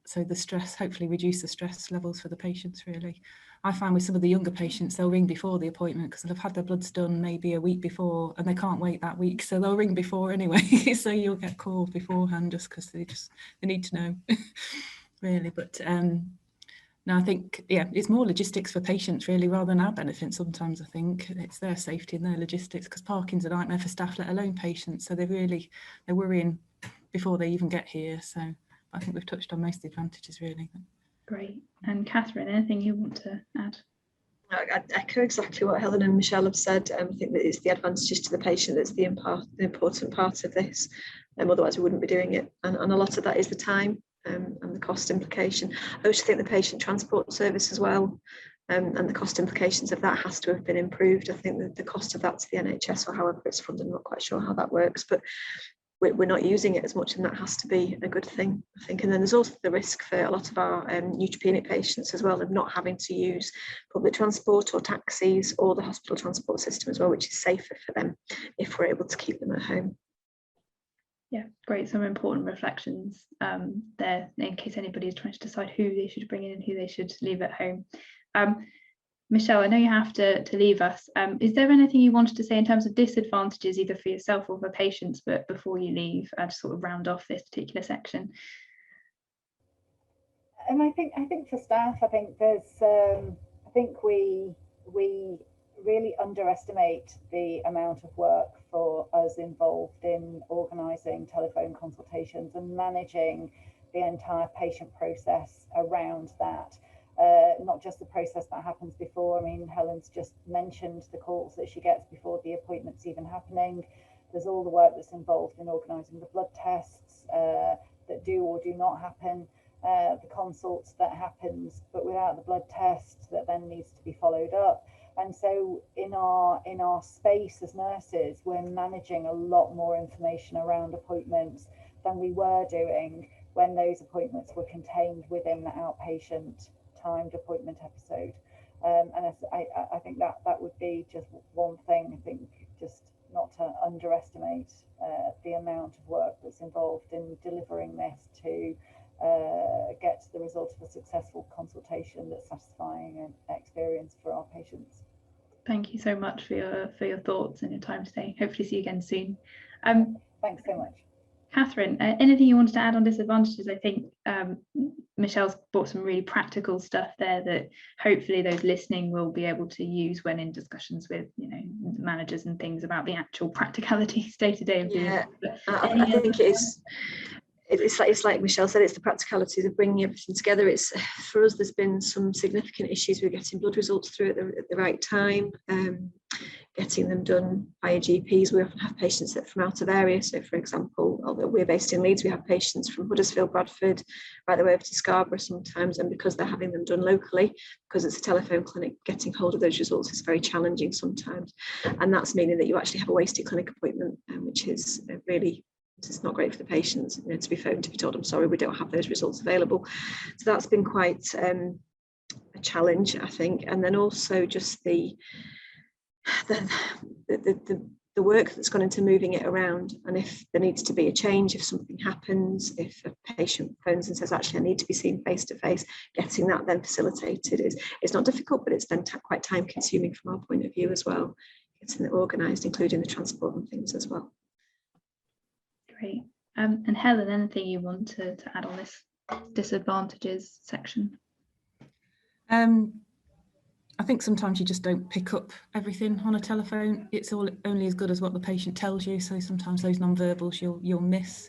So the stress, hopefully reduce the stress levels for the patients, really. I find with some of the younger patients, they'll ring before the appointment because they'll have had their bloods done maybe a week before and they can't wait that week. So they'll ring before anyway. So you'll get called beforehand just because they need to know, really. But no, I think, yeah, it's more logistics for patients really rather than our benefit sometimes. I think it's their safety and their logistics, because parking's a nightmare for staff, let alone patients. So they're worrying before they even get here. So I think we've touched on most of the advantages really. Great. And Catherine, anything you want to add? I echo exactly what Helen and Michelle have said. I think that it's the advantages to the patient that's the important part of this. Otherwise we wouldn't be doing it. And a lot of that is the time and the cost implication. I also think the patient transport service as well, and the cost implications of that has to have been improved. I think that the cost of that to the NHS, or however it's funded, I'm not quite sure how that works, but we're not using it as much, and that has to be a good thing, I think. And then there's also the risk for a lot of our neutropenic patients as well of not having to use public transport or taxis or the hospital transport system as well, which is safer for them if we're able to keep them at home. Yeah, great. Some important reflections there in case anybody is trying to decide who they should bring in and who they should leave at home. Michelle, I know you have to leave us. Is there anything you wanted to say in terms of disadvantages, either for yourself or for patients, but before you leave, to sort of round off this particular section? And I think for staff, I think there's I think we really underestimate the amount of work for us involved in organising telephone consultations and managing the entire patient process around that. Not just the process that happens before. I mean, Helen's just mentioned the calls that she gets before the appointment's even happening. There's all the work that's involved in organising the blood tests that do or do not happen, the consults that happens, but without the blood test that then needs to be followed up. And so in our space as nurses, we're managing a lot more information around appointments than we were doing when those appointments were contained within the outpatient timed appointment episode. And I think that would be just one thing. I think just not to underestimate the amount of work that's involved in delivering this to get to the result of a successful consultation that's satisfying and experience for our patients. Thank you so much for your thoughts and your time today. Hopefully see you again soon. Thanks so much. Catherine, anything you wanted to add on disadvantages? I think Michelle's brought some really practical stuff there that hopefully those listening will be able to use when in discussions with, you know, managers and things about the actual practicalities day to day of doing it. I think it's like Michelle said, it's the practicalities of bringing everything together. It's for us, there's been some significant issues with getting blood results through at the right time, getting them done by GPs. We often have patients that from out of area. So for example, although we're based in Leeds, we have patients from Huddersfield, Bradford, right the way over to Scarborough sometimes, and because they're having them done locally, because it's a telephone clinic, getting hold of those results is very challenging sometimes. And that's meaning that you actually have a wasted clinic appointment, which is really, it's not great for the patients, you know, to be phoned to be told, I'm sorry, we don't have those results available. So that's been quite a challenge, I think. And then also just the work that's gone into moving it around, and if there needs to be a change, if something happens, if a patient phones and says, actually I need to be seen face to face, getting that then facilitated it's not difficult, but it's then quite time consuming from our point of view as well, getting it organised, including the transport and things as well. Great. And Helen, anything you want to add on this disadvantages section? I think sometimes you just don't pick up everything on a telephone. It's all only as good as what the patient tells you. So sometimes those non-verbals you'll miss.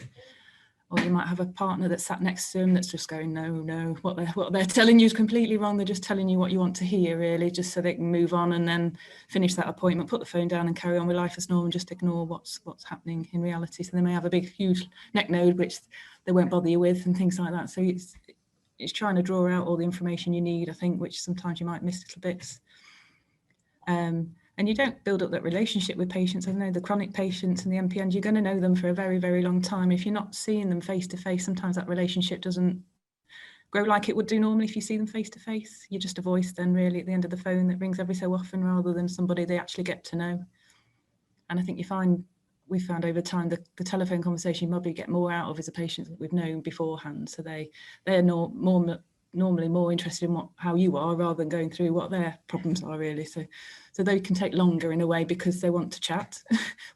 or you might have a partner that's sat next to them that's just going, no, what they're telling you is completely wrong. They're just telling you what you want to hear, really, just so they can move on and then finish that appointment, put the phone down and carry on with life as normal, and just ignore what's happening in reality. So they may have a big, huge neck node, which they won't bother you with, and things like that. So it's trying to draw out all the information you need, I think, which sometimes you might miss little bits. And you don't build up that relationship with patients. I know the chronic patients and the MPNs, you're going to know them for a very, very long time. If you're not seeing them face to face, sometimes that relationship doesn't grow like it would do normally if you see them face to face. You're just a voice then really at the end of the phone that rings every so often, rather than somebody they actually get to know. And I think we found over time the telephone conversation you probably get more out of is a patient that we've known beforehand. So they're normally more interested in how you are, rather than going through what their problems are, really. So they can take longer in a way because they want to chat,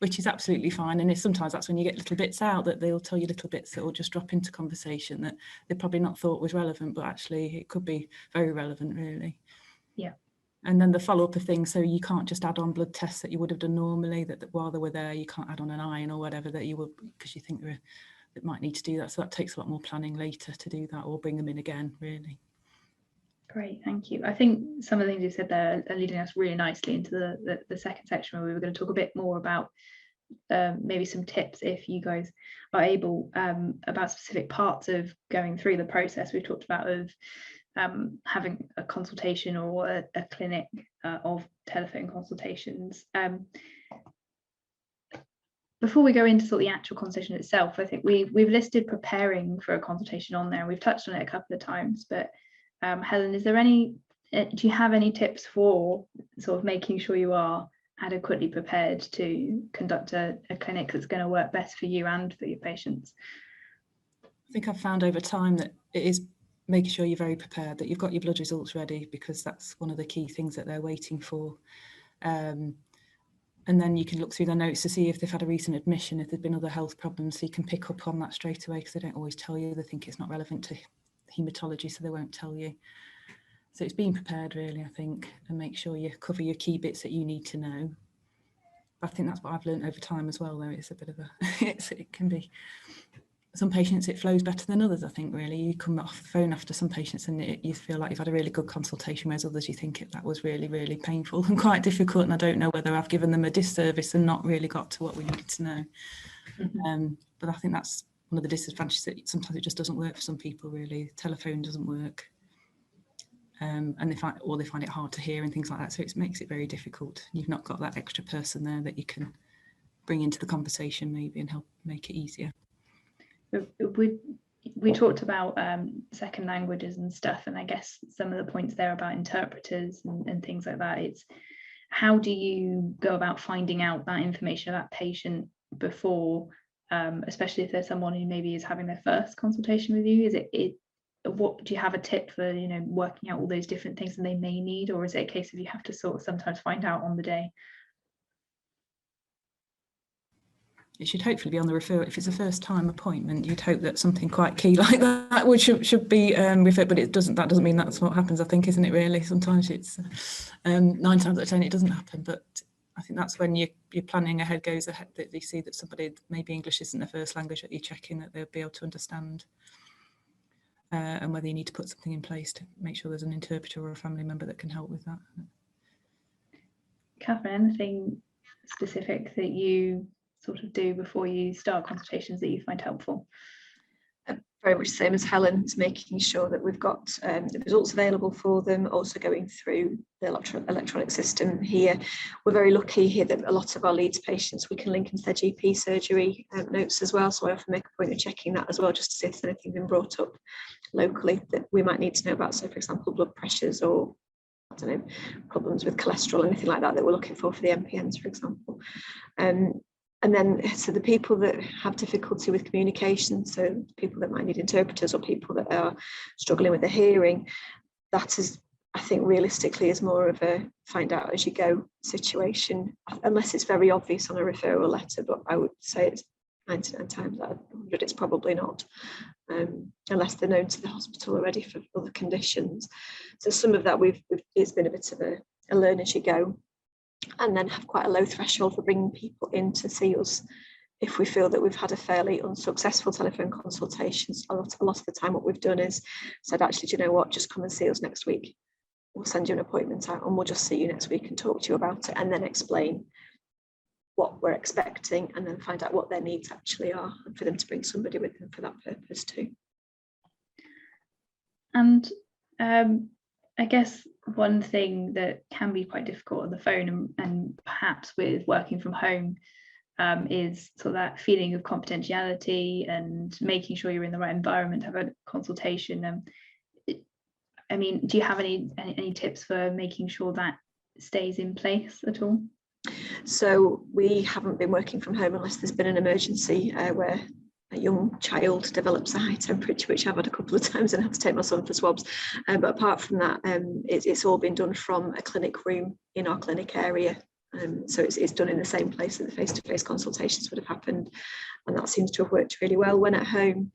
which is absolutely fine. And sometimes that's when you get little bits out, that they'll tell you little bits that will just drop into conversation that they probably not thought was relevant, but actually it could be very relevant, really. Yeah. And then the follow-up of things, so you can't just add on blood tests that you would have done normally, that while they were there, you can't add on an iron or whatever that you would, because you think that might need to do that. So that takes a lot more planning later to do that, or bring them in again, really. Great, thank you. I think some of the things you said there are leading us really nicely into the second section, where we were going to talk a bit more about maybe some tips, if you guys are able, about specific parts of going through the process. We've talked about of having a consultation or a clinic of telephone consultations. Before we go into sort of the actual consultation itself, I think we've listed preparing for a consultation on there. We've touched on it a couple of times, but Helen, is there do you have any tips for sort of making sure you are adequately prepared to conduct a clinic that's going to work best for you and for your patients? I think I've found over time that it is making sure you're very prepared, that you've got your blood results ready, because that's one of the key things that they're waiting for. And then you can look through their notes to see if they've had a recent admission, if there's been other health problems, so you can pick up on that straight away, because they don't always tell you. They think it's not relevant to haematology, so they won't tell you. So it's being prepared, really, I think, and make sure you cover your key bits that you need to know. I think that's what I've learned over time as well, though. It's a bit of it can be, some patients it flows better than others, I think, really. You come off the phone after some patients and you feel like you've had a really good consultation, whereas others you think that was really, really painful and quite difficult, and I don't know whether I've given them a disservice and not really got to what we needed to know. Mm-hmm. But I think that's one of the disadvantages, that sometimes it just doesn't work for some people, really. Telephone doesn't work. And they find it hard to hear and things like that, so it makes it very difficult. You've not got that extra person there that you can bring into the conversation maybe and help make it easier. We talked about second languages and stuff, and I guess some of the points there about interpreters and things like that. It's how do you go about finding out that information about patient before, especially if there's someone who maybe is having their first consultation with you? What do you have a tip for, working out all those different things that they may need, or is it a case of you have to sort of sometimes find out on the day? It should hopefully be on the referral. If it's a first time appointment, you'd hope that something quite key like that should be referred, but it doesn't. That doesn't mean that's what happens, I think, isn't it, really? Sometimes it's 9 times out of 10 it doesn't happen, but I think that's when you're planning ahead, goes ahead, that you see that somebody, maybe English isn't the first language, that you're checking that they'll be able to understand, and whether you need to put something in place to make sure there's an interpreter or a family member that can help with that. Catherine, anything specific that you sort of do before you start consultations that you find helpful? Very much the same as Helen. It's making sure that we've got the results available for them, also going through the electronic system here. We're very lucky here that a lot of our Leeds patients we can link into their GP surgery notes as well, so I often make a point of checking that as well, just to see if there's anything been brought up locally that we might need to know about. So, for example, blood pressures or, I don't know, problems with cholesterol, anything like that we're looking for the MPNs, for example. And then, so the people that have difficulty with communication, so people that might need interpreters or people that are struggling with their hearing, that is, I think, realistically is more of a find out as you go situation, unless it's very obvious on a referral letter, but I would say it's 99 times out of 100 it's probably not, unless they're known to the hospital already for other conditions. So some of that it's been a bit of a learn as you go, and then have quite a low threshold for bringing people in to see us if we feel that we've had a fairly unsuccessful telephone consultation, a lot of the time what we've done is said, actually, do you know what, just come and see us next week. We'll send you an appointment out and we'll just see you next week and talk to you about it, and then explain what we're expecting, and then find out what their needs actually are, and for them to bring somebody with them for that purpose too. And I guess one thing that can be quite difficult on the phone, and perhaps with working from home, is sort of that feeling of confidentiality and making sure you're in the right environment to have a consultation. I mean, do you have any tips for making sure that stays in place at all? So we haven't been working from home unless there's been an emergency where a young child develops a high temperature, which I've had a couple of times and had to take my son for swabs. But apart from that, it's all been done from a clinic room in our clinic area. So it's done in the same place that the face-to-face consultations would have happened. And that seems to have worked really well. When at home,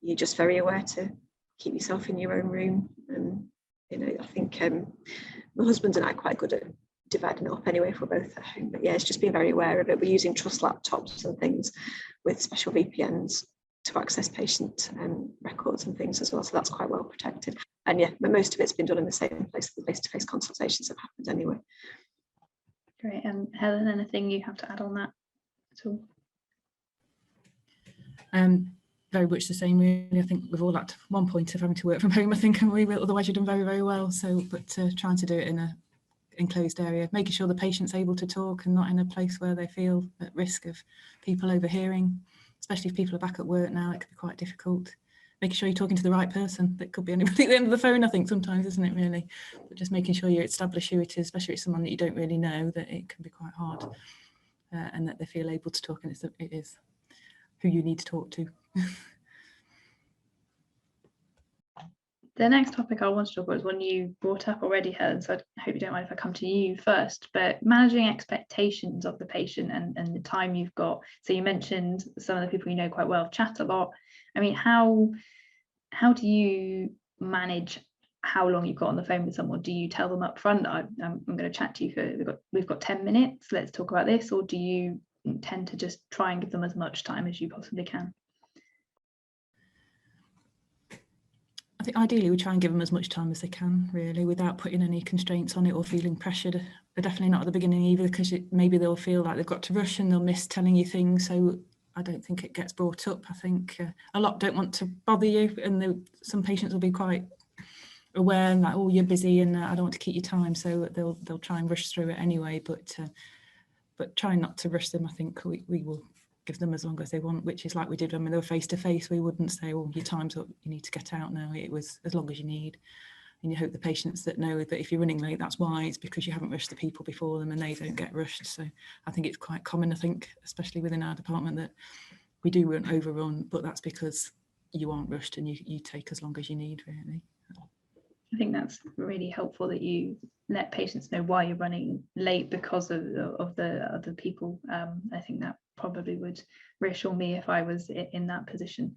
you're just very aware to keep yourself in your own room. You know, I think my husband and I are quite good at dividing it up anyway if we're both at home. But yeah, it's just being very aware of it. We're using trust laptops and things with special VPNs to access patient records and things as well. So that's quite well protected. And yeah, but most of it's been done in the same place that the face-to-face consultations have happened anyway. Great. And Helen, anything you have to add on that at all? Very much the same, really. I think we've all at one point of having to work from home, I think, and we will, otherwise you've done very, very well. So, but trying to do it in a enclosed area, making sure the patient's able to talk and not in a place where they feel at risk of people overhearing, especially if people are back at work now, it can be quite difficult. Making sure you're talking to the right person. That could be anybody at the end of the phone, I think, sometimes, isn't it, really? But just making sure you establish who it is, especially if it's someone that you don't really know, that it can be quite hard, and that they feel able to talk, and it is who you need to talk to. The next topic I want to talk about is one you brought up already, Helen, so I hope you don't mind if I come to you first, but managing expectations of the patient and the time you've got. So you mentioned some of the people you know quite well chat a lot. I mean, how do you manage how long you've got on the phone with someone? Do you tell them up front, I'm going to chat to you for, we've got 10 minutes, let's talk about this, or do you tend to just try and give them as much time as you possibly can? I think ideally we try and give them as much time as they can, really, without putting any constraints on it or feeling pressured. But definitely not at the beginning either, because maybe they'll feel like they've got to rush and they'll miss telling you things. So I don't think it gets brought up. I think a lot don't want to bother you, and some patients will be quite aware and like, oh, you're busy and I don't want to keep your time. So they'll try and rush through it anyway. But trying not to rush them, I think we will give them as long as they want, which is like we did when they were face to face. We wouldn't say, oh, your time's up, you need to get out now. It was as long as you need. And you hope the patients that know that if you're running late, that's why, it's because you haven't rushed the people before them and they don't get rushed. So I think it's quite common, I think, especially within our department, that we do overrun, but that's because you aren't rushed and you take as long as you need, really. I think that's really helpful that you let patients know why you're running late because of the other people. I think that probably would reassure me if I was in that position.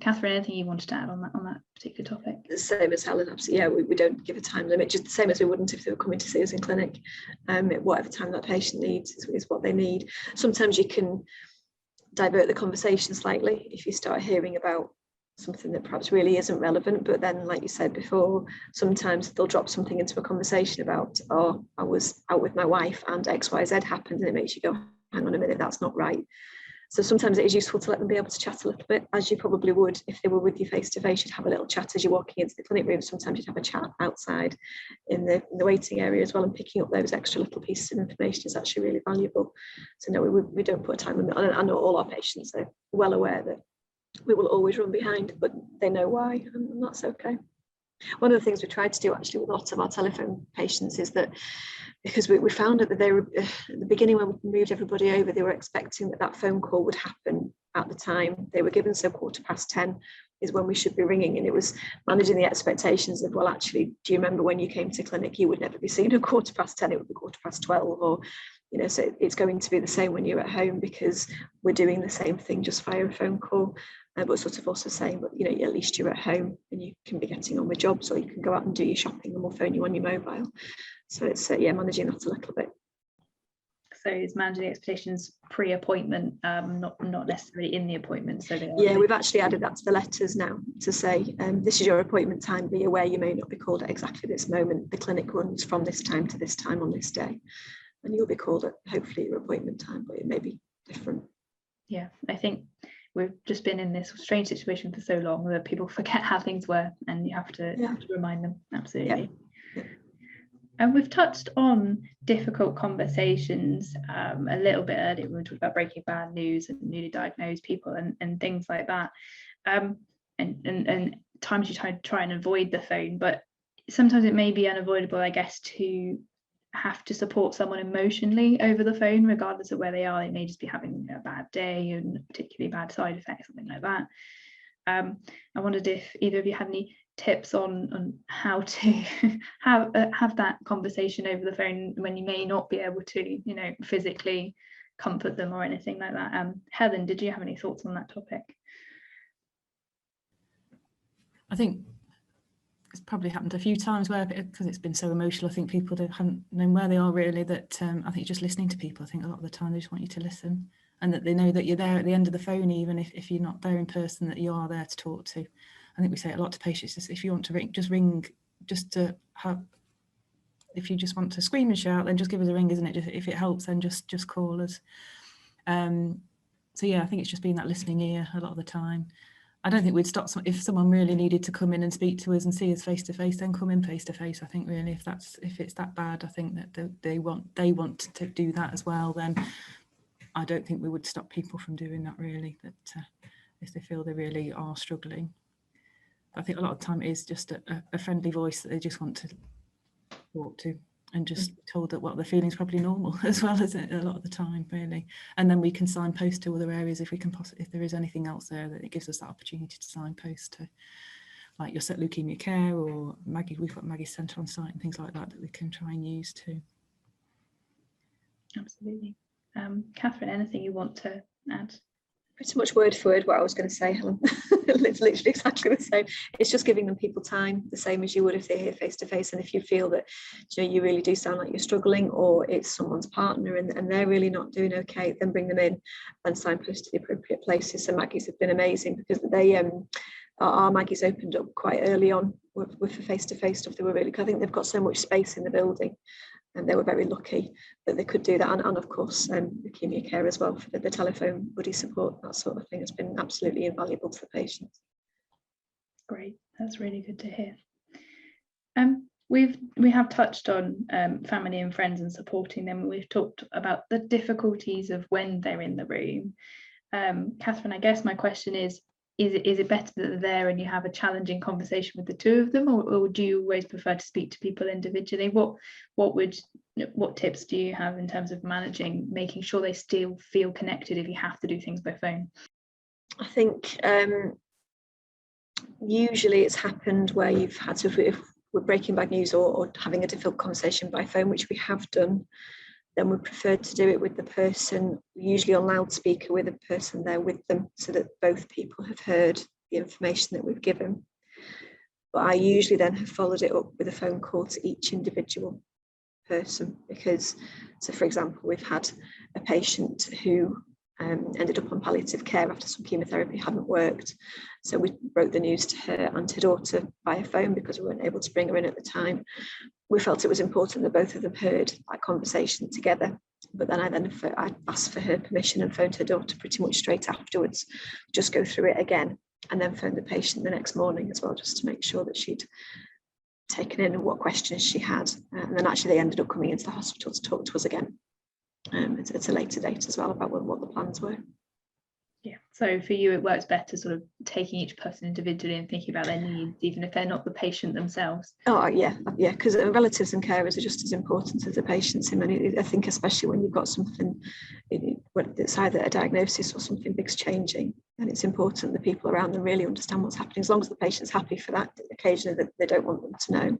Catherine, anything you wanted to add on that particular topic? The same as Helen, absolutely. Yeah, we don't give a time limit, just the same as we wouldn't if they were coming to see us in clinic. Whatever time that patient needs is what they need. Sometimes you can divert the conversation slightly if you start hearing about something that perhaps really isn't relevant, but then, like you said before, sometimes they'll drop something into a conversation about, oh, I was out with my wife and XYZ happened, and it makes you go, hang on a minute, that's not right. So sometimes it is useful to let them be able to chat a little bit, as you probably would if they were with you face to face. You'd have a little chat as you're walking into the clinic room. Sometimes you'd have a chat outside in the waiting area as well, and picking up those extra little pieces of information is actually really valuable. So no, we don't put a time limit on it. I know all our patients are well aware that we will always run behind, but they know why, and that's okay. One of the things we tried to do actually with a lot of our telephone patients is that, because we found that they were at the beginning when we moved everybody over, they were expecting that phone call would happen at the time they were given. So 10:15 is when we should be ringing, and it was managing the expectations of, well, actually, do you remember when you came to clinic, you would never be seen at 10:15, it would be 12:15, or you know, so it's going to be the same when you're at home, because we're doing the same thing just via a phone call. But sort of also saying, but you know, at least you're at home and you can be getting on with jobs, or you can go out and do your shopping and we'll phone you on your mobile. So it's yeah, managing that a little bit. So it's managing expectations pre-appointment, not necessarily in the appointment. So yeah, we've actually added that to the letters now to say this is your appointment time. Be aware you may not be called at exactly this moment. The clinic runs from this time to this time on this day, and you'll be called at hopefully your appointment time, but it may be different. Yeah, I think we've just been in this strange situation for so long that people forget how things were, and you have to remind them. Absolutely. Yeah. And we've touched on difficult conversations a little bit earlier when we talked about breaking bad news and newly diagnosed people and things like that. And times you try and avoid the phone, but sometimes it may be unavoidable, I guess, to have to support someone emotionally over the phone, regardless of where they are. They may just be having a bad day and a particularly bad side effect, something like that. I wondered if either of you had any tips on how to have that conversation over the phone when you may not be able to, physically comfort them or anything like that. Helen, did you have any thoughts on that topic? I think it's probably happened a few times where, because it's been so emotional, I think people haven't known where they are really, that I think just listening to people, I think a lot of the time they just want you to listen, and that they know that you're there at the end of the phone, even if you're not there in person, that you are there to talk to. I think we say a lot to patients, just if you want to ring, just ring, just to have, if you just want to scream and shout, then just give us a ring, isn't it? If it helps, then just call us. So yeah, I think it's just being that listening ear a lot of the time. I don't think we'd stop if someone really needed to come in and speak to us and see us face to face, then come in face to face. I think really, if it's that bad, I think that they want to do that as well, then I don't think we would stop people from doing that really, that if they feel they really are struggling. I think a lot of the time it is just a friendly voice that they just want to talk to, and just be told that what they're feeling is probably normal as well, as it a lot of the time really. And then we can signpost to other areas if we can if there is anything else there, that it gives us that opportunity to signpost to, like your set Leukaemia care or Maggie, we've got Maggie's Centre on site and things like that we can try and use too. Absolutely. Catherine, anything you want to add? Pretty much word for word what I was going to say, Helen. It's literally exactly the same. It's just giving them people time, the same as you would if they're here face to face. And if you feel that you really do sound like you're struggling, or it's someone's partner and they're really not doing okay, then bring them in and signpost to the appropriate places. So Maggie's have been amazing, because they our Maggie's opened up quite early on with the face to face stuff. They were really, I think they've got so much space in the building, and they were very lucky that they could do that. And of course, Leukaemia care as well, for the telephone buddy support, that sort of thing has been absolutely invaluable to the patients. Great, that's really good to hear. We have touched on family and friends and supporting them. We've talked about the difficulties of when they're in the room. Catherine, I guess my question is it better that they're there and you have a challenging conversation with the two of them, or do you always prefer to speak to people individually? What tips do you have in terms of making sure they still feel connected if you have to do things by phone? I think usually it's happened where you've had to, if we're breaking bad news or having a difficult conversation by phone, which we have done, then we prefer to do it with the person, usually on loudspeaker with a person there with them, so that both people have heard the information that we've given. But I usually then have followed it up with a phone call to each individual person, because, so for example, we've had a patient who ended up on palliative care after some chemotherapy hadn't worked. So we broke the news to her and her daughter via phone, because we weren't able to bring her in at the time. We felt it was important that both of them heard that conversation together. But then I asked for her permission and phoned her daughter pretty much straight afterwards, just go through it again, and then phoned the patient the next morning as well, just to make sure that she'd taken in what questions she had. And then actually they ended up coming into the hospital to talk to us again at a later date as well, about what the plans were. Yeah, so for you it works better sort of taking each person individually and thinking about their needs, even if they're not the patient themselves. Oh yeah, because relatives and carers are just as important as the patients. I think especially when you've got something, it's either a diagnosis or something big's changing, and it's important that people around them really understand what's happening, as long as the patient's happy for that. Occasionally they don't want them to know,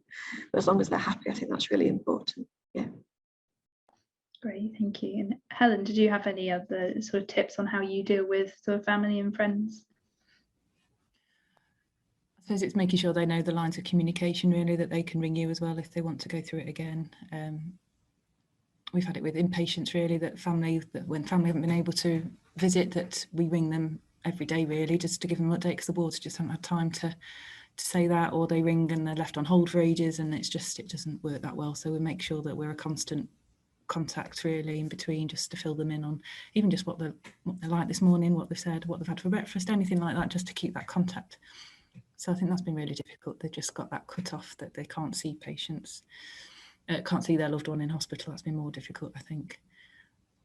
but as long as they're happy, I think that's really important. Yeah. Great, thank you. And Helen, did you have any other sort of tips on how you deal with sort of family and friends? I suppose it's making sure they know the lines of communication really, that they can ring you as well if they want to go through it again. we've had it with inpatients really, that when family haven't been able to visit, that we ring them every day really, just to give them an update, because the wards just haven't had time to say that, or they ring and they're left on hold for ages, and it doesn't work that well. So we make sure that we're a constant contact really in between, just to fill them in on even just what they're like this morning, what they've said, what they've had for breakfast, anything like that, just to keep that contact. So I think that's been really difficult. They've just got that cut off, that they can't see patients, can't see their loved one in hospital. That's been more difficult, I think.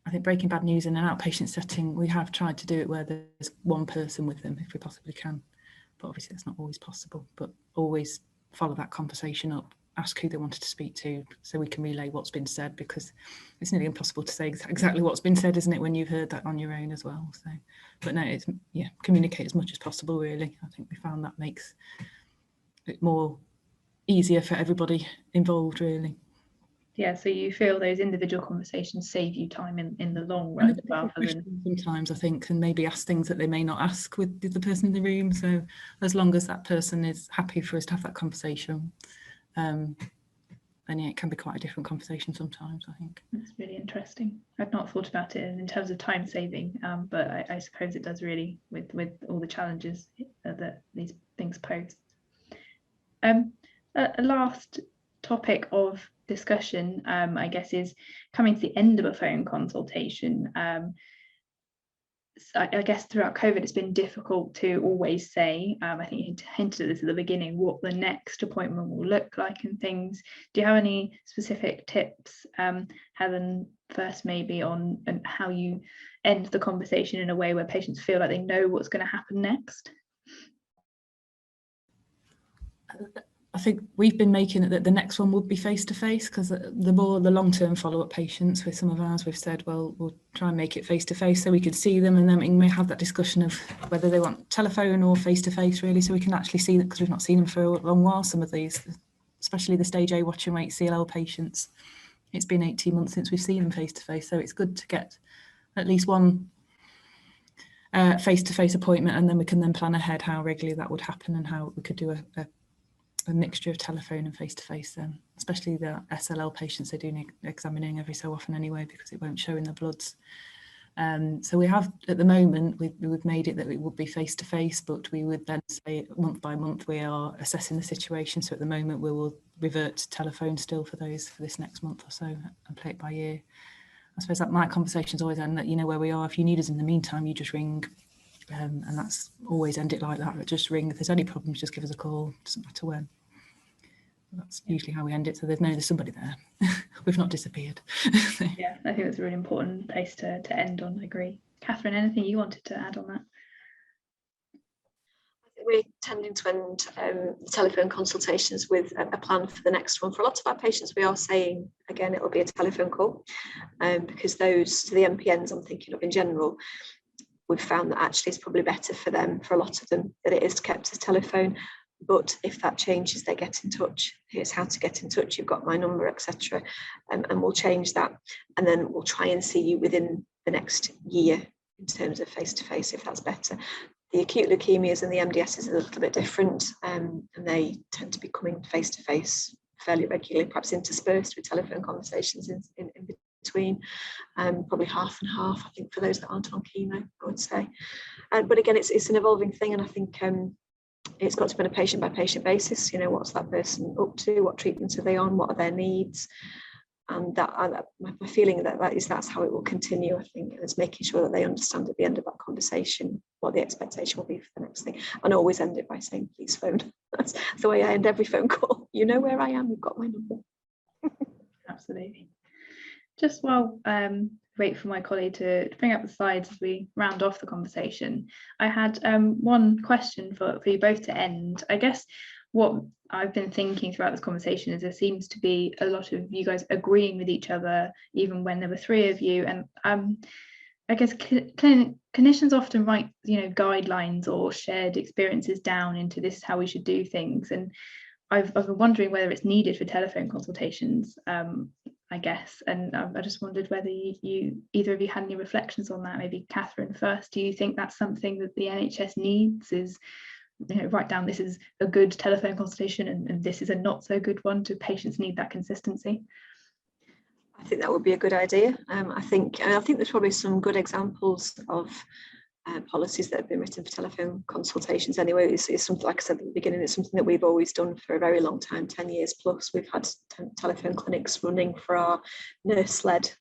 I think breaking bad news in an outpatient setting, we have tried to do it where there's one person with them if we possibly can, but obviously that's not always possible. But always follow that conversation up, ask who they wanted to speak to, so we can relay what's been said, because it's nearly impossible to say exactly what's been said, isn't it, when you've heard that on your own as well. So, but no, it's, yeah, communicate as much as possible really. I think we found that makes it more easier for everybody involved really. Yeah, so you feel those individual conversations save you time in the long run, rather than sometimes, I think, and maybe ask things that they may not ask with the person in the room. So as long as that person is happy for us to have that conversation, then yeah, it can be quite a different conversation sometimes, I think. That's really interesting. I've not thought about it in terms of time saving, but I suppose it does really with all the challenges that these things pose. A last topic of discussion, I guess, is coming to the end of a phone consultation. I guess throughout COVID, it's been difficult to always say, I think you hinted at this at the beginning, what the next appointment will look like and things. Do you have any specific tips, Helen, first maybe on how you end the conversation in a way where patients feel like they know what's going to happen next? I think we've been making it that the next one would be face-to-face, because the long-term follow-up patients with some of ours, we've said, well, we'll try and make it face-to-face so we could see them, and then we may have that discussion of whether they want telephone or face-to-face really, so we can actually see them, because we've not seen them for a long while, some of these, especially the stage A watch and wait CLL patients. It's been 18 months since we've seen them face-to-face, so it's good to get at least one face-to-face appointment, and then we can then plan ahead how regularly that would happen and how we could do a mixture of telephone and face-to-face then, especially the SLL patients. They do need examining every so often anyway, because it won't show in the bloods. So we have, at the moment, we've made it that it would be face-to-face, but we would then say month by month we are assessing the situation. So at the moment we will revert to telephone still for this next month or so, and play it by ear. I suppose that my conversations always end that you know where we are. If you need us in the meantime, you just ring. And that's always end it like that. Just ring. If there's any problems, just give us a call. Doesn't matter when. That's usually how we end it. So there's somebody there. We've not disappeared. Yeah, I think that's a really important place to end on. I agree. Catherine, anything you wanted to add on that? I think we're tending to end telephone consultations with a plan for the next one. For a lot of our patients, we are saying, again, it will be a telephone call, because those, to the MPNs I'm thinking of in general, we've found that actually it's probably better for them, for a lot of them, that it is kept as telephone. But if that changes, they get in touch. Here's how to get in touch. You've got my number, etc. And we'll change that. And then we'll try and see you within the next year in terms of face-to-face, if that's better. The acute leukemias and the MDS is a little bit different, and they tend to be coming face-to-face fairly regularly, perhaps interspersed with telephone conversations in between, probably half and half, I think, for those that aren't on chemo, I would say. But again, it's an evolving thing, and I think it's got to be on a patient by patient basis. You know, what's that person up to? What treatments are they on? What are their needs? And my feeling that's how it will continue. I think it's making sure that they understand at the end of that conversation what the expectation will be for the next thing, and always end it by saying, "Please phone." That's the way I end every phone call. You know where I am. You've got my number. Absolutely. Just while wait for my colleague to bring up the slides as we round off the conversation, I had one question for you both to end. I guess what I've been thinking throughout this conversation is there seems to be a lot of you guys agreeing with each other, even when there were three of you. And I guess clinicians often write, guidelines or shared experiences down into this is how we should do things. And I've been wondering whether it's needed for telephone consultations, I guess. And I just wondered whether either of you had any reflections on that. Maybe Catherine first. Do you think that's something that the NHS needs? Is write down this is a good telephone consultation and this is a not so good one? Do patients need that consistency? I think that would be a good idea. I think there's probably some good examples of policies that have been written for telephone consultations anyway. It's something, like I said at the beginning, it's something that we've always done for a very long time, 10 years plus. We've had telephone clinics running for our nurse-led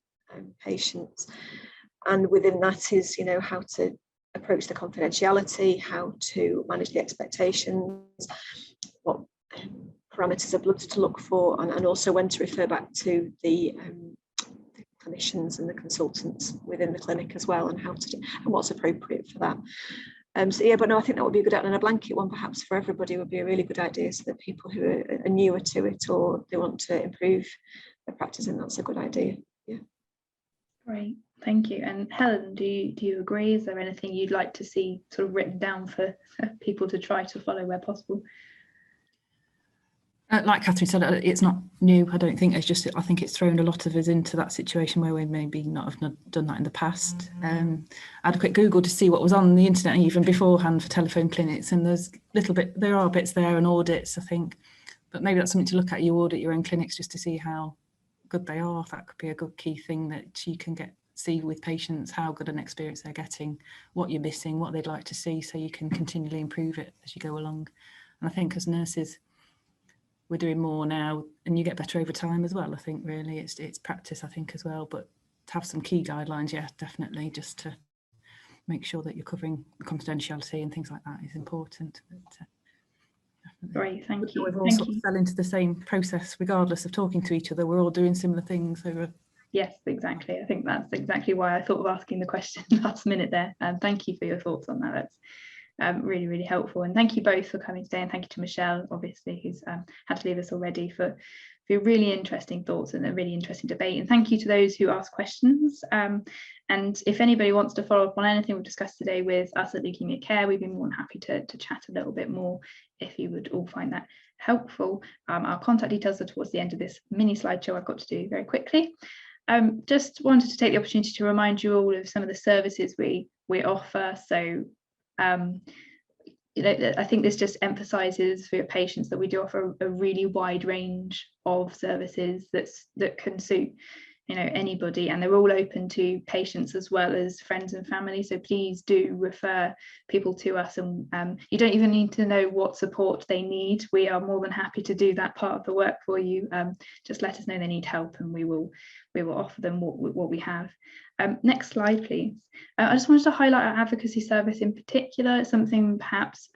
patients. And within that is, how to approach the confidentiality, how to manage the expectations, what parameters of bloods to look for, and also when to refer back to the clinicians and the consultants within the clinic as well, and how to do, and what's appropriate for that. So yeah, but no, I think that would be a good, and a blanket one perhaps for everybody would be a really good idea, so that people who are newer to it or they want to improve their practice, and that's a good idea. Yeah. Great, thank you. And Helen, do you agree? Is there anything you'd like to see sort of written down for people to try to follow where possible? Like Catherine said, it's not new. I don't think it's just, I think it's thrown a lot of us into that situation where we maybe not have done that in the past. I had a quick Google to see what was on the internet even beforehand for telephone clinics, and there are bits there and audits, I think, but maybe that's something to look at. You audit your own clinics just to see how good they are. That could be a good key thing that you can see with patients, how good an experience they're getting, what you're missing, what they'd like to see, so you can continually improve it as you go along. And I think as nurses, we're doing more now, and you get better over time as well. I think really it's practice, I think, as well, but to have some key guidelines, yeah, definitely, just to make sure that you're covering confidentiality and things like that is important. But, Great, thank you. We've all sort of fell into the same process, regardless of talking to each other. We're all doing similar things. Yes, exactly. I think that's exactly why I thought of asking the question last minute there. Thank you for your thoughts on that. That's really, really helpful. And thank you both for coming today. And thank you to Michelle, obviously, who's had to leave us already, for your really interesting thoughts and a really interesting debate. And thank you to those who asked questions. And if anybody wants to follow up on anything we've discussed today with us at Leukaemia Care, we'd be more than happy to chat a little bit more if you would all find that helpful. Our contact details are towards the end of this mini slideshow I've got to do very quickly. Just wanted to take the opportunity to remind you all of some of the services we offer. So I think this just emphasises for your patients that we do offer a really wide range of services that can suit anybody, and they're all open to patients as well as friends and family. So please do refer people to us, and you don't even need to know what support they need. We are more than happy to do that part of the work for you. Just let us know they need help, and we will offer them what we have. Next slide, please. I just wanted to highlight our advocacy service in particular. It's something perhaps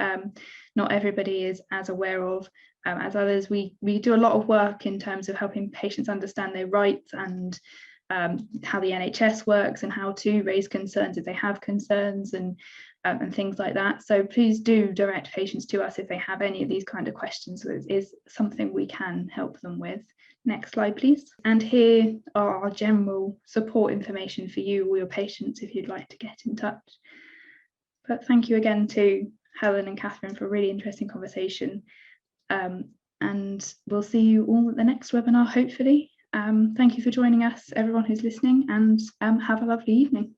not everybody is as aware of as others. We do a lot of work in terms of helping patients understand their rights and how the NHS works and how to raise concerns if they have concerns and things like that. So please do direct patients to us if they have any of these kind of questions. So it is something we can help them with. Next slide, please. And here are our general support information for you or your patients if you'd like to get in touch. But thank you again to Helen and Catherine for a really interesting conversation. And we'll see you all at the next webinar, hopefully. Thank you for joining us, everyone who's listening, and have a lovely evening.